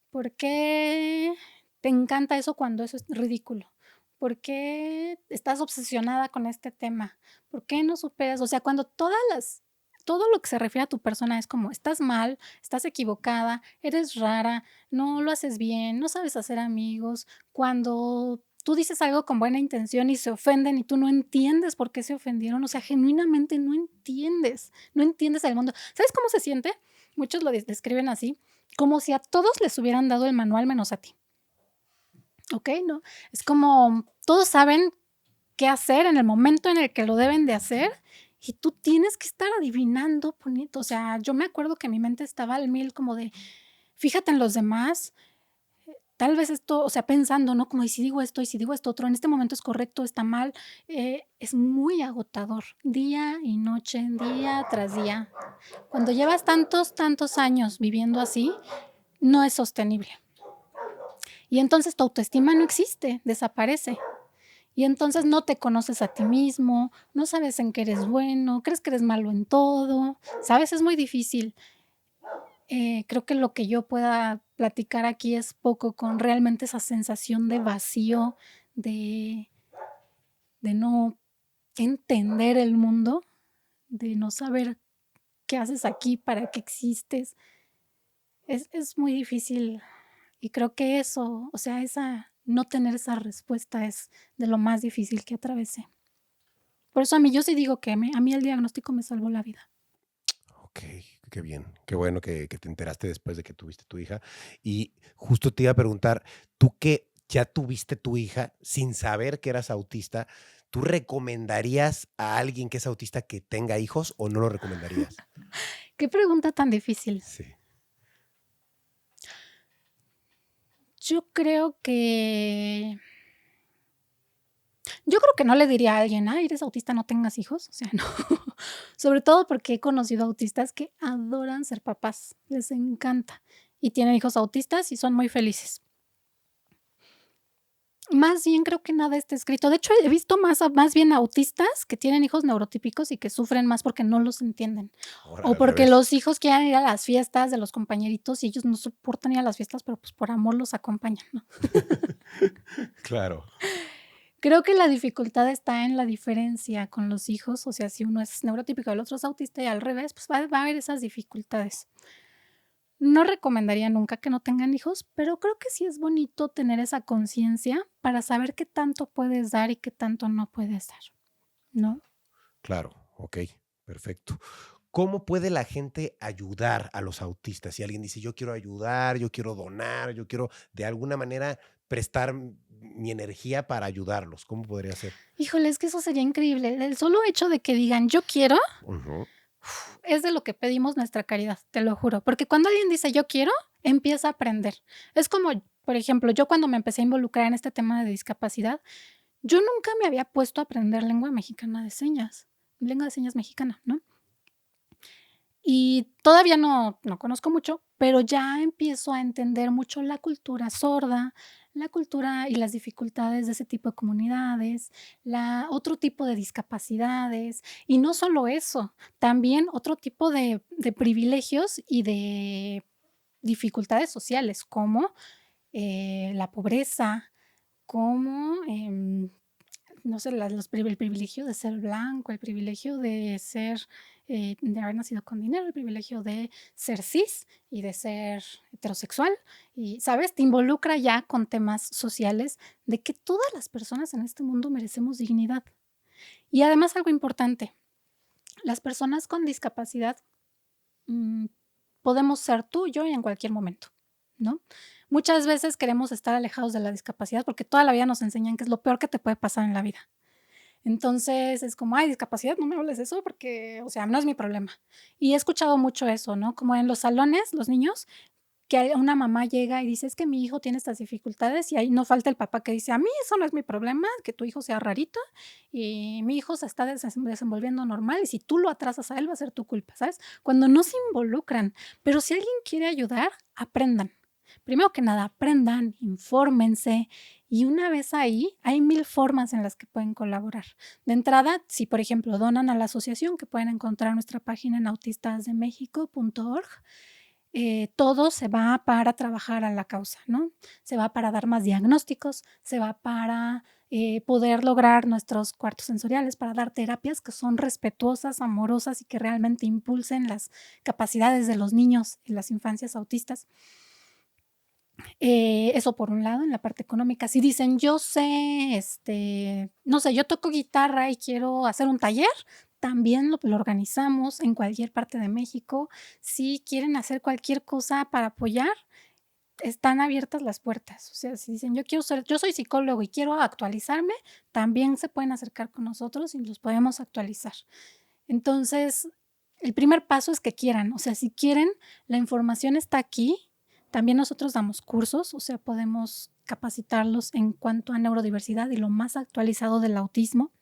¿Por qué te encanta eso cuando eso es ridículo? ¿Por qué estás obsesionada con este tema? ¿Por qué no superas?". O sea, cuando todo lo que se refiere a tu persona es como: "Estás mal, estás equivocada, eres rara, no lo haces bien, no sabes hacer amigos". Cuando tú dices algo con buena intención y se ofenden y tú no entiendes por qué se ofendieron, o sea, genuinamente no entiendes el mundo. ¿Sabes cómo se siente? Muchos lo describen así, como si a todos les hubieran dado el manual menos a ti, ¿ok? ¿No? Es como todos saben qué hacer en el momento en el que lo deben de hacer y tú tienes que estar adivinando, poniendo, o sea, yo me acuerdo que mi mente estaba al mil como de, fíjate en los demás, tal vez esto, o sea, pensando, ¿no? Como, ¿y si digo esto? ¿Y si digo esto otro? ¿En este momento es correcto? ¿Está mal? Es muy agotador, día y noche, día tras día. Cuando llevas tantos, tantos años viviendo así, no es sostenible. Y entonces tu autoestima no existe, desaparece. Y entonces no te conoces a ti mismo, no sabes en qué eres bueno, crees que eres malo en todo, ¿sabes? Es muy difícil. Creo que lo que yo pueda platicar aquí es poco con realmente esa sensación de vacío, de no entender el mundo, de no saber qué haces aquí, para qué existes. Es muy difícil y creo que eso, o sea, esa no tener esa respuesta es de lo más difícil que atravesé. Por eso a mí yo sí digo que a mí el diagnóstico me salvó la vida. Ok, qué bien. Qué bueno que te enteraste después de que tuviste tu hija. Y justo te iba a preguntar, tú que ya tuviste tu hija sin saber que eras autista, ¿tú recomendarías a alguien que es autista que tenga hijos o no lo recomendarías? Qué pregunta tan difícil. Sí. Yo creo que no le diría a alguien: "Ay, eres autista, no tengas hijos", o sea, no. Sobre todo porque he conocido autistas que adoran ser papás, les encanta, y tienen hijos autistas y son muy felices. Más bien creo que nada está escrito. De hecho, he visto más bien autistas que tienen hijos neurotípicos y que sufren más porque no los entienden, Ahora o al porque revés. los hijos quieren ir a las fiestas de los compañeritos y ellos no soportan ir a las fiestas, pero, pues, por amor los acompañan, ¿no? Claro. Creo que la dificultad está en la diferencia con los hijos, o sea, si uno es neurotípico y el otro es autista y al revés, pues va a haber esas dificultades. No recomendaría nunca que no tengan hijos, pero creo que sí es bonito tener esa conciencia para saber qué tanto puedes dar y qué tanto no puedes dar, ¿no? Claro, okey, perfecto. ¿Cómo puede la gente ayudar a los autistas? Si alguien dice: "Yo quiero ayudar, yo quiero donar, yo quiero de alguna manera prestar mi energía para ayudarlos", ¿cómo podría ser? Híjole, es que eso sería increíble. El solo hecho de que digan: "Yo quiero", Ujú, es de lo que pedimos nuestra caridad, te lo juro. Porque cuando alguien dice: "Yo quiero", empieza a aprender. Es como, por ejemplo, yo cuando me empecé a involucrar en este tema de discapacidad, yo nunca me había puesto a aprender lengua de señas mexicana, ¿no? Y todavía no conozco mucho, pero ya empiezo a entender mucho la cultura sorda, la cultura y las dificultades de ese tipo de comunidades, la otro tipo de discapacidades, y no solo eso, también otro tipo de privilegios y de dificultades sociales, como, la pobreza, como, no sé, el privilegio de ser blanco, el privilegio de ser, de haber nacido con dinero, el privilegio de ser cis y de ser heterosexual y, ¿sabes? Te involucra ya con temas sociales de que todas las personas en este mundo merecemos dignidad. Y además algo importante, las personas con discapacidad, mm, podemos ser tú y yo y en cualquier momento, ¿no? Muchas veces queremos estar alejados de la discapacidad porque toda la vida nos enseñan que es lo peor que te puede pasar en la vida. Entonces, es como: "Ay, discapacidad, no me hables de eso porque, o sea, no es mi problema". Y he escuchado mucho eso, ¿no? Como en los salones, los niños, que una mamá llega y dice: "Es que mi hijo tiene estas dificultades", y ahí no falta el papá que dice: "A mí eso no es mi problema, que tu hijo sea rarito, y mi hijo se está desenvolviendo normal, y si tú lo atrasas a él, va a ser tu culpa", ¿sabes? Cuando no se involucran, pero si alguien quiere ayudar, aprendan. Primero que nada, aprendan, infórmense, y una vez ahí, hay 1000 formas en las que pueden colaborar. De entrada, si, por ejemplo, donan a la asociación, que pueden encontrar en nuestra página en autistasdemexico.org, todo se va para trabajar a la causa, ¿no? Se va para dar más diagnósticos, se va para, poder lograr nuestros cuartos sensoriales, para dar terapias que son respetuosas, amorosas y que realmente impulsen las capacidades de los niños y las infancias autistas. Eso por un lado, en la parte económica. Si dicen: "Yo sé, no sé, yo toco guitarra y quiero hacer un taller", también lo organizamos en cualquier parte de México. Si quieren hacer cualquier cosa para apoyar, están abiertas las puertas. O sea, si dicen: Yo soy psicólogo y quiero actualizarme", también se pueden acercar con nosotros y los podemos actualizar. Entonces, el primer paso es que quieran, o sea, si quieren, la información está aquí. También nosotros damos cursos, o sea, podemos capacitarlos en cuanto a neurodiversidad y lo más actualizado del autismo.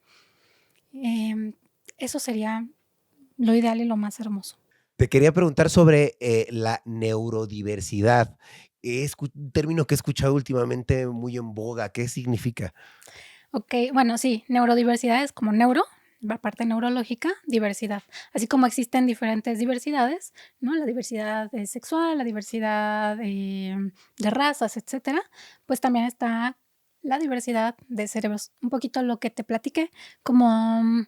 Em, Eso sería lo ideal y lo más hermoso. Te quería preguntar sobre, la neurodiversidad. Es un término que he escuchado últimamente muy en boga, ¿qué significa? Okey, bueno, sí, neurodiversidad es como neuro, la parte neurológica, diversidad. Así como existen diferentes diversidades, ¿no? La diversidad, sexual, la diversidad, de razas, etcétera, pues también está la diversidad de cerebros. Un poquito lo que te platiqué, como,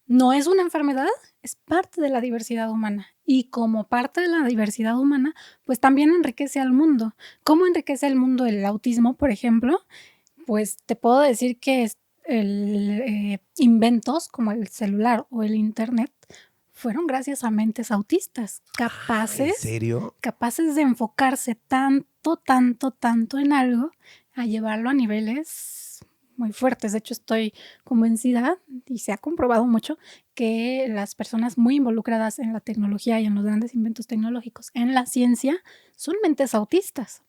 no es una enfermedad, es parte de la diversidad humana. Y como parte de la diversidad humana, pues también enriquece al mundo. ¿Cómo enriquece el mundo el autismo, por ejemplo? Pues, te puedo decir que inventos como el celular o el Internet fueron gracias a mentes autistas, Ah, ¿en serio? capaces de enfocarse tanto, tanto, tanto en algo, a llevarlo a niveles muy fuertes. De hecho, estoy convencida, y se ha comprobado mucho, que las personas muy involucradas en la tecnología y en los grandes inventos tecnológicos, en la ciencia, son mentes autistas.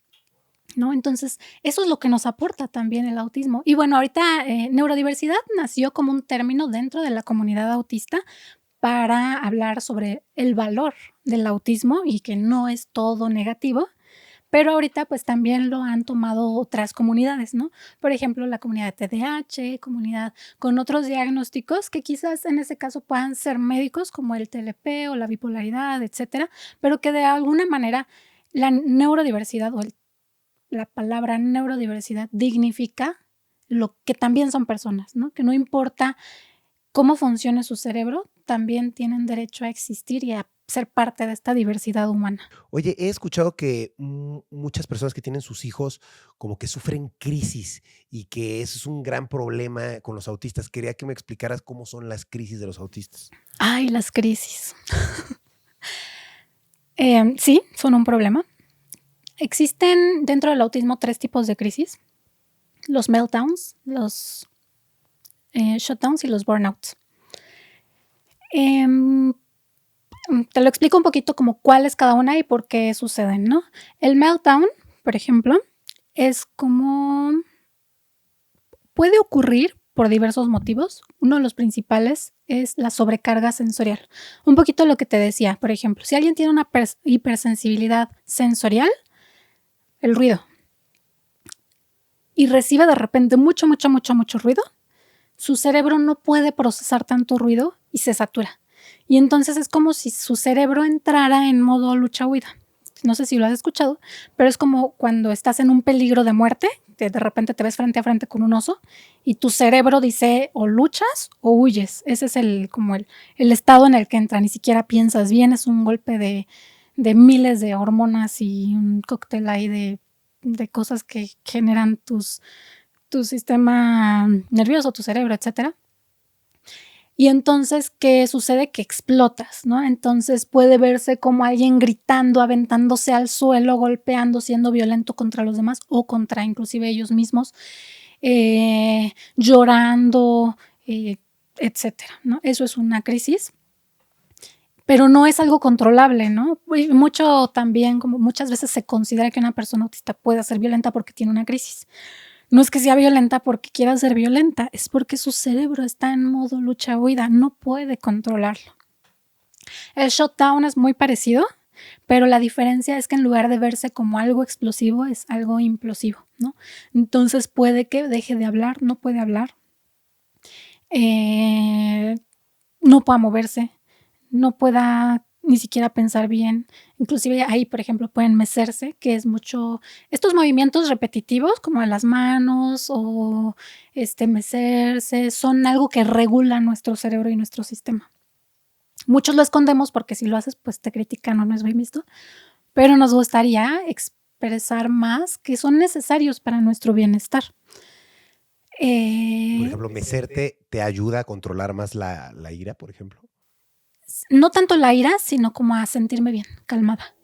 ¿No? Entonces, eso es lo que nos aporta también el autismo. Y bueno, ahorita, neurodiversidad nació como un término dentro de la comunidad autista para hablar sobre el valor del autismo y que no es todo negativo, pero ahorita, pues, también lo han tomado otras comunidades, ¿no? Por ejemplo, la comunidad de TDAH, comunidad con otros diagnósticos que quizás en ese caso puedan ser médicos, como el TLP o la bipolaridad, etcétera, pero que de alguna manera la neurodiversidad o la palabra neurodiversidad dignifica lo que también son personas, ¿no? Que no importa cómo funcione su cerebro, también tienen derecho a existir y a ser parte de esta diversidad humana. Oye, he escuchado que muchas personas que tienen sus hijos como que sufren crisis y que eso es un gran problema con los autistas. Quería que me explicaras cómo son las crisis de los autistas. Ay, las crisis. Sí, son un problema. Existen dentro del autismo 3 tipos de crisis: los meltdowns, los, shutdowns y los burnouts. Em, Te lo explico un poquito como cuál es cada una y por qué suceden, ¿no? El meltdown, por ejemplo, es como puede ocurrir por diversos motivos. Uno de los principales es la sobrecarga sensorial. Un poquito lo que te decía, por ejemplo, si alguien tiene una hipersensibilidad sensorial, el ruido, y recibe de repente mucho, mucho, mucho, mucho ruido, su cerebro no puede procesar tanto ruido y se satura. Y entonces es como si su cerebro entrara en modo lucha-huida. No sé si lo has escuchado, pero es como cuando estás en un peligro de muerte, que de repente te ves frente a frente con un oso y tu cerebro dice o luchas o huyes. Ese es el estado en el que entra. Ni siquiera piensas bien, es un golpe de miles de hormonas y un cóctel ahí de cosas que generan tu sistema nervioso, tu cerebro, etcétera. Y entonces, ¿qué sucede? Que explotas, ¿no? Entonces puede verse como alguien gritando, aventándose al suelo, golpeando, siendo violento contra los demás o contra inclusive ellos mismos, llorando, etcétera, ¿no? Eso es una crisis, pero no es algo controlable, ¿no? Y mucho también, como muchas veces se considera que una persona autista puede ser violenta porque tiene una crisis. No es que sea violenta porque quiera ser violenta, es porque su cerebro está en modo lucha-huida, no puede controlarlo. El shutdown es muy parecido, pero la diferencia es que en lugar de verse como algo explosivo, es algo implosivo, ¿no? Entonces puede que deje de hablar, no puede hablar, no pueda moverse, no pueda ni siquiera pensar bien. Inclusive ahí, por ejemplo, pueden mecerse, que es mucho estos movimientos repetitivos como de las manos o mecerse, son algo que regula nuestro cerebro y nuestro sistema. Muchos lo escondemos porque si lo haces, pues te critican o no es bien visto, pero nos gustaría expresar más que son necesarios para nuestro bienestar. Por Eh, ejemplo, mecerte te ayuda a controlar más la ira, por ejemplo. no tanto la ira, sino como a sentirme bien, calmada.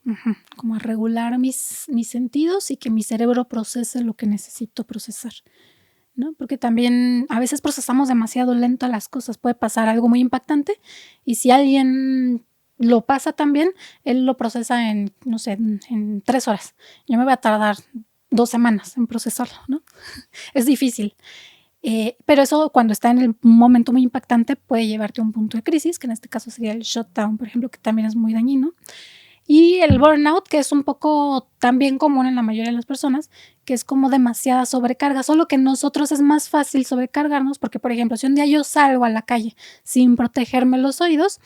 Ujú, como a regular mis sentidos y que mi cerebro procese lo que necesito procesar, ¿no? Porque también a veces procesamos demasiado lento las cosas. Puede pasar algo muy impactante y si alguien lo pasa también, él lo procesa en, no sé, en 3 horas. Yo me voy a tardar 2 semanas en procesarlo, ¿no? Es difícil. Pero eso cuando está en el momento muy impactante puede llevarte a un punto de crisis, que en este caso sería el shutdown, por ejemplo, que también es muy dañino. Y el burnout, que es un poco también común en la mayoría de las personas, que es como demasiada sobrecarga, solo que nosotros es más fácil sobrecargarnos porque, por ejemplo, si un día yo salgo a la calle sin protegerme los oídos,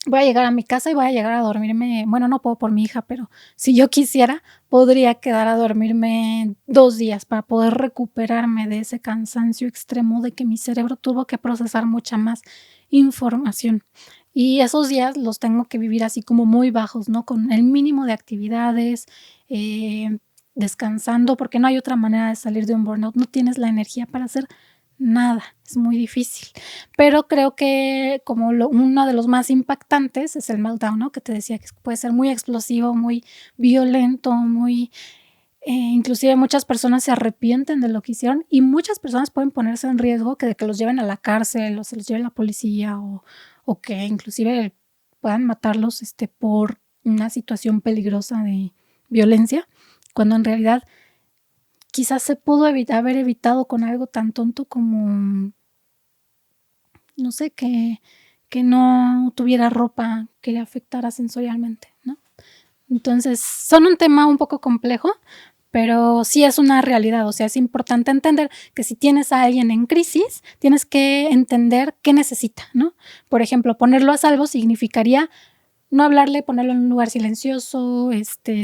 voy a llegar a mi casa y voy a llegar a dormirme, bueno, no puedo por mi hija, pero si yo quisiera, podría quedar a dormirme 2 días para poder recuperarme de ese cansancio extremo de que mi cerebro tuvo que procesar mucha más información. Y esos días los tengo que vivir así como muy bajos, ¿no? Con el mínimo de actividades, descansando, porque no hay otra manera de salir de un burnout. No tienes la energía para hacer nada, es muy difícil. Pero creo que como uno de los más impactantes es el meltdown, ¿no? Que te decía que puede ser muy explosivo, muy violento, muy... inclusive muchas personas se arrepienten de lo que hicieron y muchas personas pueden ponerse en riesgo de que los lleven a la cárcel o se los lleve la policía o que inclusive puedan matarlos por una situación peligrosa de violencia, cuando en realidad quizás se pudo haber evitado con algo tan tonto como, no sé, que no tuviera ropa que le afectara sensorialmente, ¿no? Entonces, son un tema un poco complejo, pero sí es una realidad. O sea, es importante entender que si tienes a alguien en crisis, tienes que entender qué necesita, ¿no? Por ejemplo, ponerlo a salvo significaría no hablarle, ponerlo en un lugar silencioso,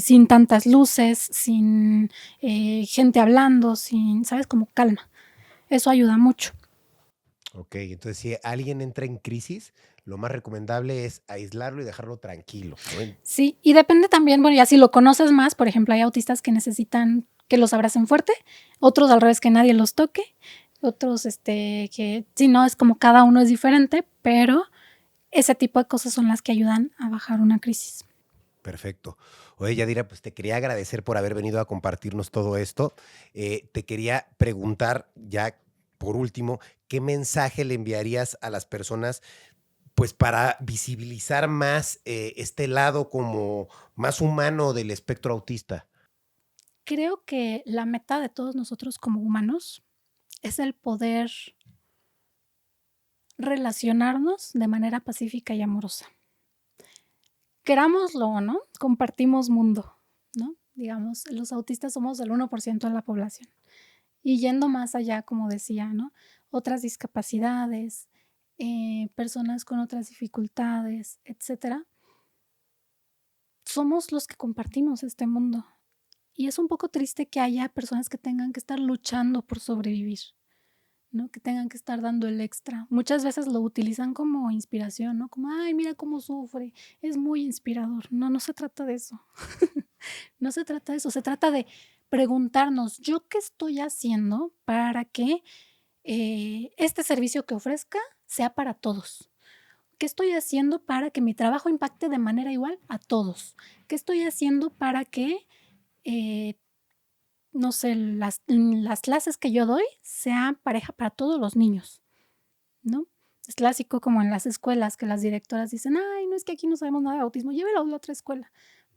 sin tantas luces, sin gente hablando, sin, ¿sabes? Como calma. Eso ayuda mucho. Ok, entonces si alguien entra en crisis, lo más recomendable es aislarlo y dejarlo tranquilo, ¿no? Sí, y depende también, bueno, ya si lo conoces más, por ejemplo, hay autistas que necesitan que los abracen fuerte, otros al revés, que nadie los toque, otros, que sí, no, es como cada uno es diferente, pero ese tipo de cosas son las que ayudan a bajar una crisis. Perfecto. Oye, Yadira, pues te quería agradecer por haber venido a compartirnos todo esto. Te quería preguntar ya por último, ¿qué mensaje le enviarías a las personas pues para visibilizar más este lado como más humano del espectro autista? Creo que la meta de todos nosotros como humanos es el poder relacionarnos de manera pacífica y amorosa. Querámoslo o no, compartimos mundo, ¿no? Digamos, los autistas somos el 1% de la población. Y yendo más allá, como decía, ¿no? Otras discapacidades, personas con otras dificultades, etcétera, somos los que compartimos este mundo. Y es un poco triste que haya personas que tengan que estar luchando por sobrevivir, ¿no? Que tengan que estar dando el extra. Muchas veces lo utilizan como inspiración, ¿no? Como, ay, mira cómo sufre, es muy inspirador. No, no se trata de eso. No se trata de eso, se trata de preguntarnos, ¿yo qué estoy haciendo para que este servicio que ofrezca sea para todos? ¿Qué estoy haciendo para que mi trabajo impacte de manera igual a todos? ¿Qué estoy haciendo para que, eh, no sé, las clases que yo doy sean pareja para todos los niños, ¿no? Es clásico como en las escuelas que las directoras dicen, ay, no es que aquí no sabemos nada de autismo, llévelo a la otra escuela.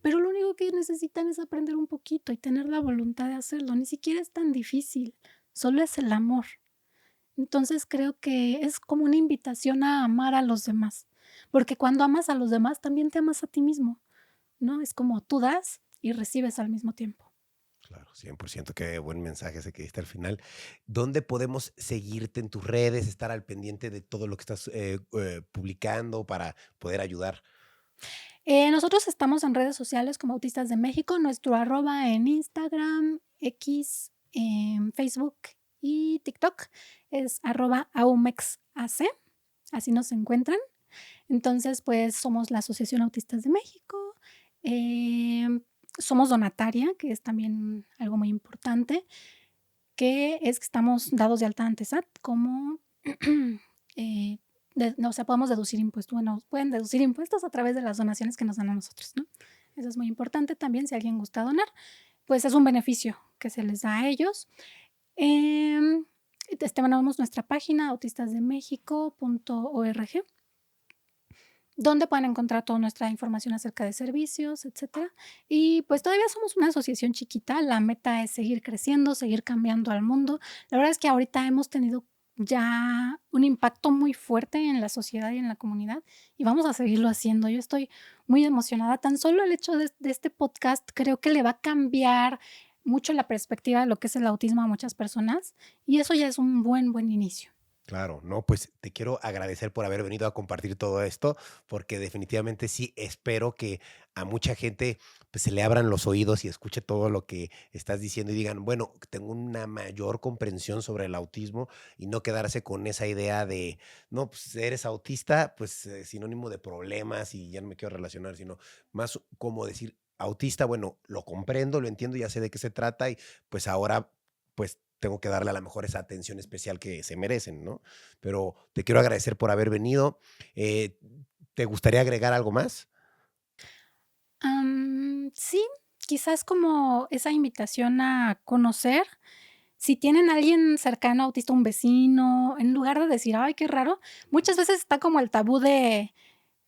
Pero lo único que necesitan es aprender un poquito y tener la voluntad de hacerlo. Ni siquiera es tan difícil, solo es el amor. Entonces creo que es como una invitación a amar a los demás, porque cuando amas a los demás también te amas a ti mismo, ¿no? Es como tú das y recibes al mismo tiempo. Claro, 100%, qué buen mensaje ese que diste al final. ¿Dónde podemos seguirte en tus redes, estar al pendiente de todo lo que estás publicando para poder ayudar? Nosotros estamos en redes sociales como Autistas de México, nuestro arroba en Instagram, X, en Facebook y TikTok es arroba aumexac, así nos encuentran. Entonces, pues somos la Asociación Autistas de México, somos donataria, que es también algo muy importante, que es que estamos dados de alta ante SAT como, eh, no, o sea, podemos deducir impuestos, bueno, pueden deducir impuestos a través de las donaciones que nos dan a nosotros, ¿no? Eso es muy importante también, si alguien gusta donar, pues es un beneficio que se les da a ellos. Em, Tenemos nuestra página autistasdemexico.org donde pueden encontrar toda nuestra información acerca de servicios, etcétera. Y pues todavía somos una asociación chiquita, la meta es seguir creciendo, seguir cambiando al mundo. La verdad es que ahorita hemos tenido ya un impacto muy fuerte en la sociedad y en la comunidad y vamos a seguirlo haciendo. Yo estoy muy emocionada. Tan solo el hecho de este podcast creo que le va a cambiar mucho la perspectiva de lo que es el autismo a muchas personas y eso ya es un buen inicio. Claro, no, pues te quiero agradecer por haber venido a compartir todo esto, porque definitivamente sí espero que a mucha gente pues, se le abran los oídos y escuche todo lo que estás diciendo y digan, bueno, tengo una mayor comprensión sobre el autismo y no quedarse con esa idea de, no, pues eres autista, pues sinónimo de problemas y ya no me quiero relacionar, sino más como decir, autista, bueno, lo comprendo, lo entiendo, ya sé de qué se trata y pues ahora pues tengo que darle a lo mejor esa atención especial que se merecen, ¿no? Pero te quiero agradecer por haber venido. Eh, ¿Te gustaría agregar algo más? Sí, quizás como esa invitación a conocer, si tienen a alguien cercano autista, un vecino, en lugar de decir: "Ay, qué raro", muchas veces está como el tabú de: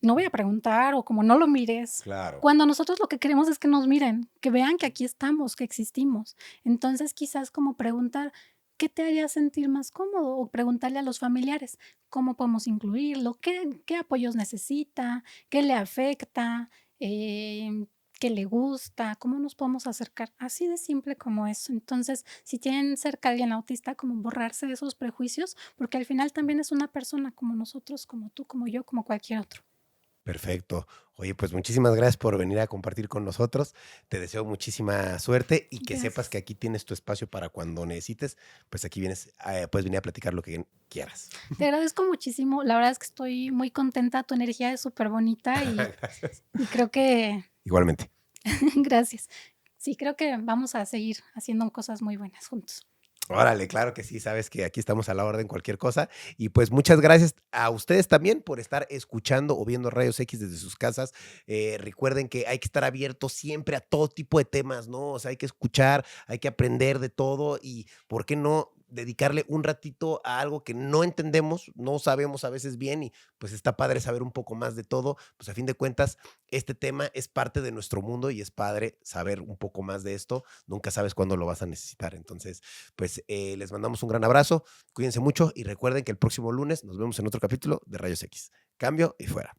"No voy a preguntar", o como: "No lo mires", Claro, cuando nosotros lo que queremos es que nos miren, que vean que aquí estamos, que existimos. Entonces, quizás como preguntar: "¿Qué te haría sentir más cómodo?", o preguntarle a los familiares: "¿Cómo podemos incluirlo? ¿Qué apoyos necesita? ¿Qué le afecta? ¿Qué le gusta? ¿Cómo nos podemos acercar?". Así de simple como eso. Entonces, si tienen cerca a alguien autista, como borrarse de esos prejuicios, porque al final también es una persona como nosotros, como tú, como yo, como cualquier otro. Perfecto. Oye, pues muchísimas gracias por venir a compartir con nosotros. Te deseo muchísima suerte y que sepas que Gracias. aquí tienes tu espacio para cuando necesites, pues aquí vienes, puedes venir a platicar lo que quieras. Te agradezco muchísimo. La verdad es que estoy muy contenta. Tu energía es súper bonita Gracias. y creo que Igualmente. gracias. Sí, creo que vamos a seguir haciendo cosas muy buenas juntos. Órale, claro que sí, sabes que aquí estamos a la orden, cualquier cosa. Y pues muchas gracias a ustedes también por estar escuchando o viendo Rayos X desde sus casas. Recuerden que hay que estar abiertos siempre a todo tipo de temas, ¿no? O sea, hay que escuchar, hay que aprender de todo y, ¿por qué no? Dedicarle un ratito a algo que no entendemos, no sabemos a veces bien y pues está padre saber un poco más de todo. Pues a fin de cuentas, este tema es parte de nuestro mundo y es padre saber un poco más de esto. Nunca sabes cuándo lo vas a necesitar. Entonces, pues les mandamos un gran abrazo, cuídense mucho y recuerden que el próximo lunes nos vemos en otro capítulo de Rayos X. Cambio y fuera.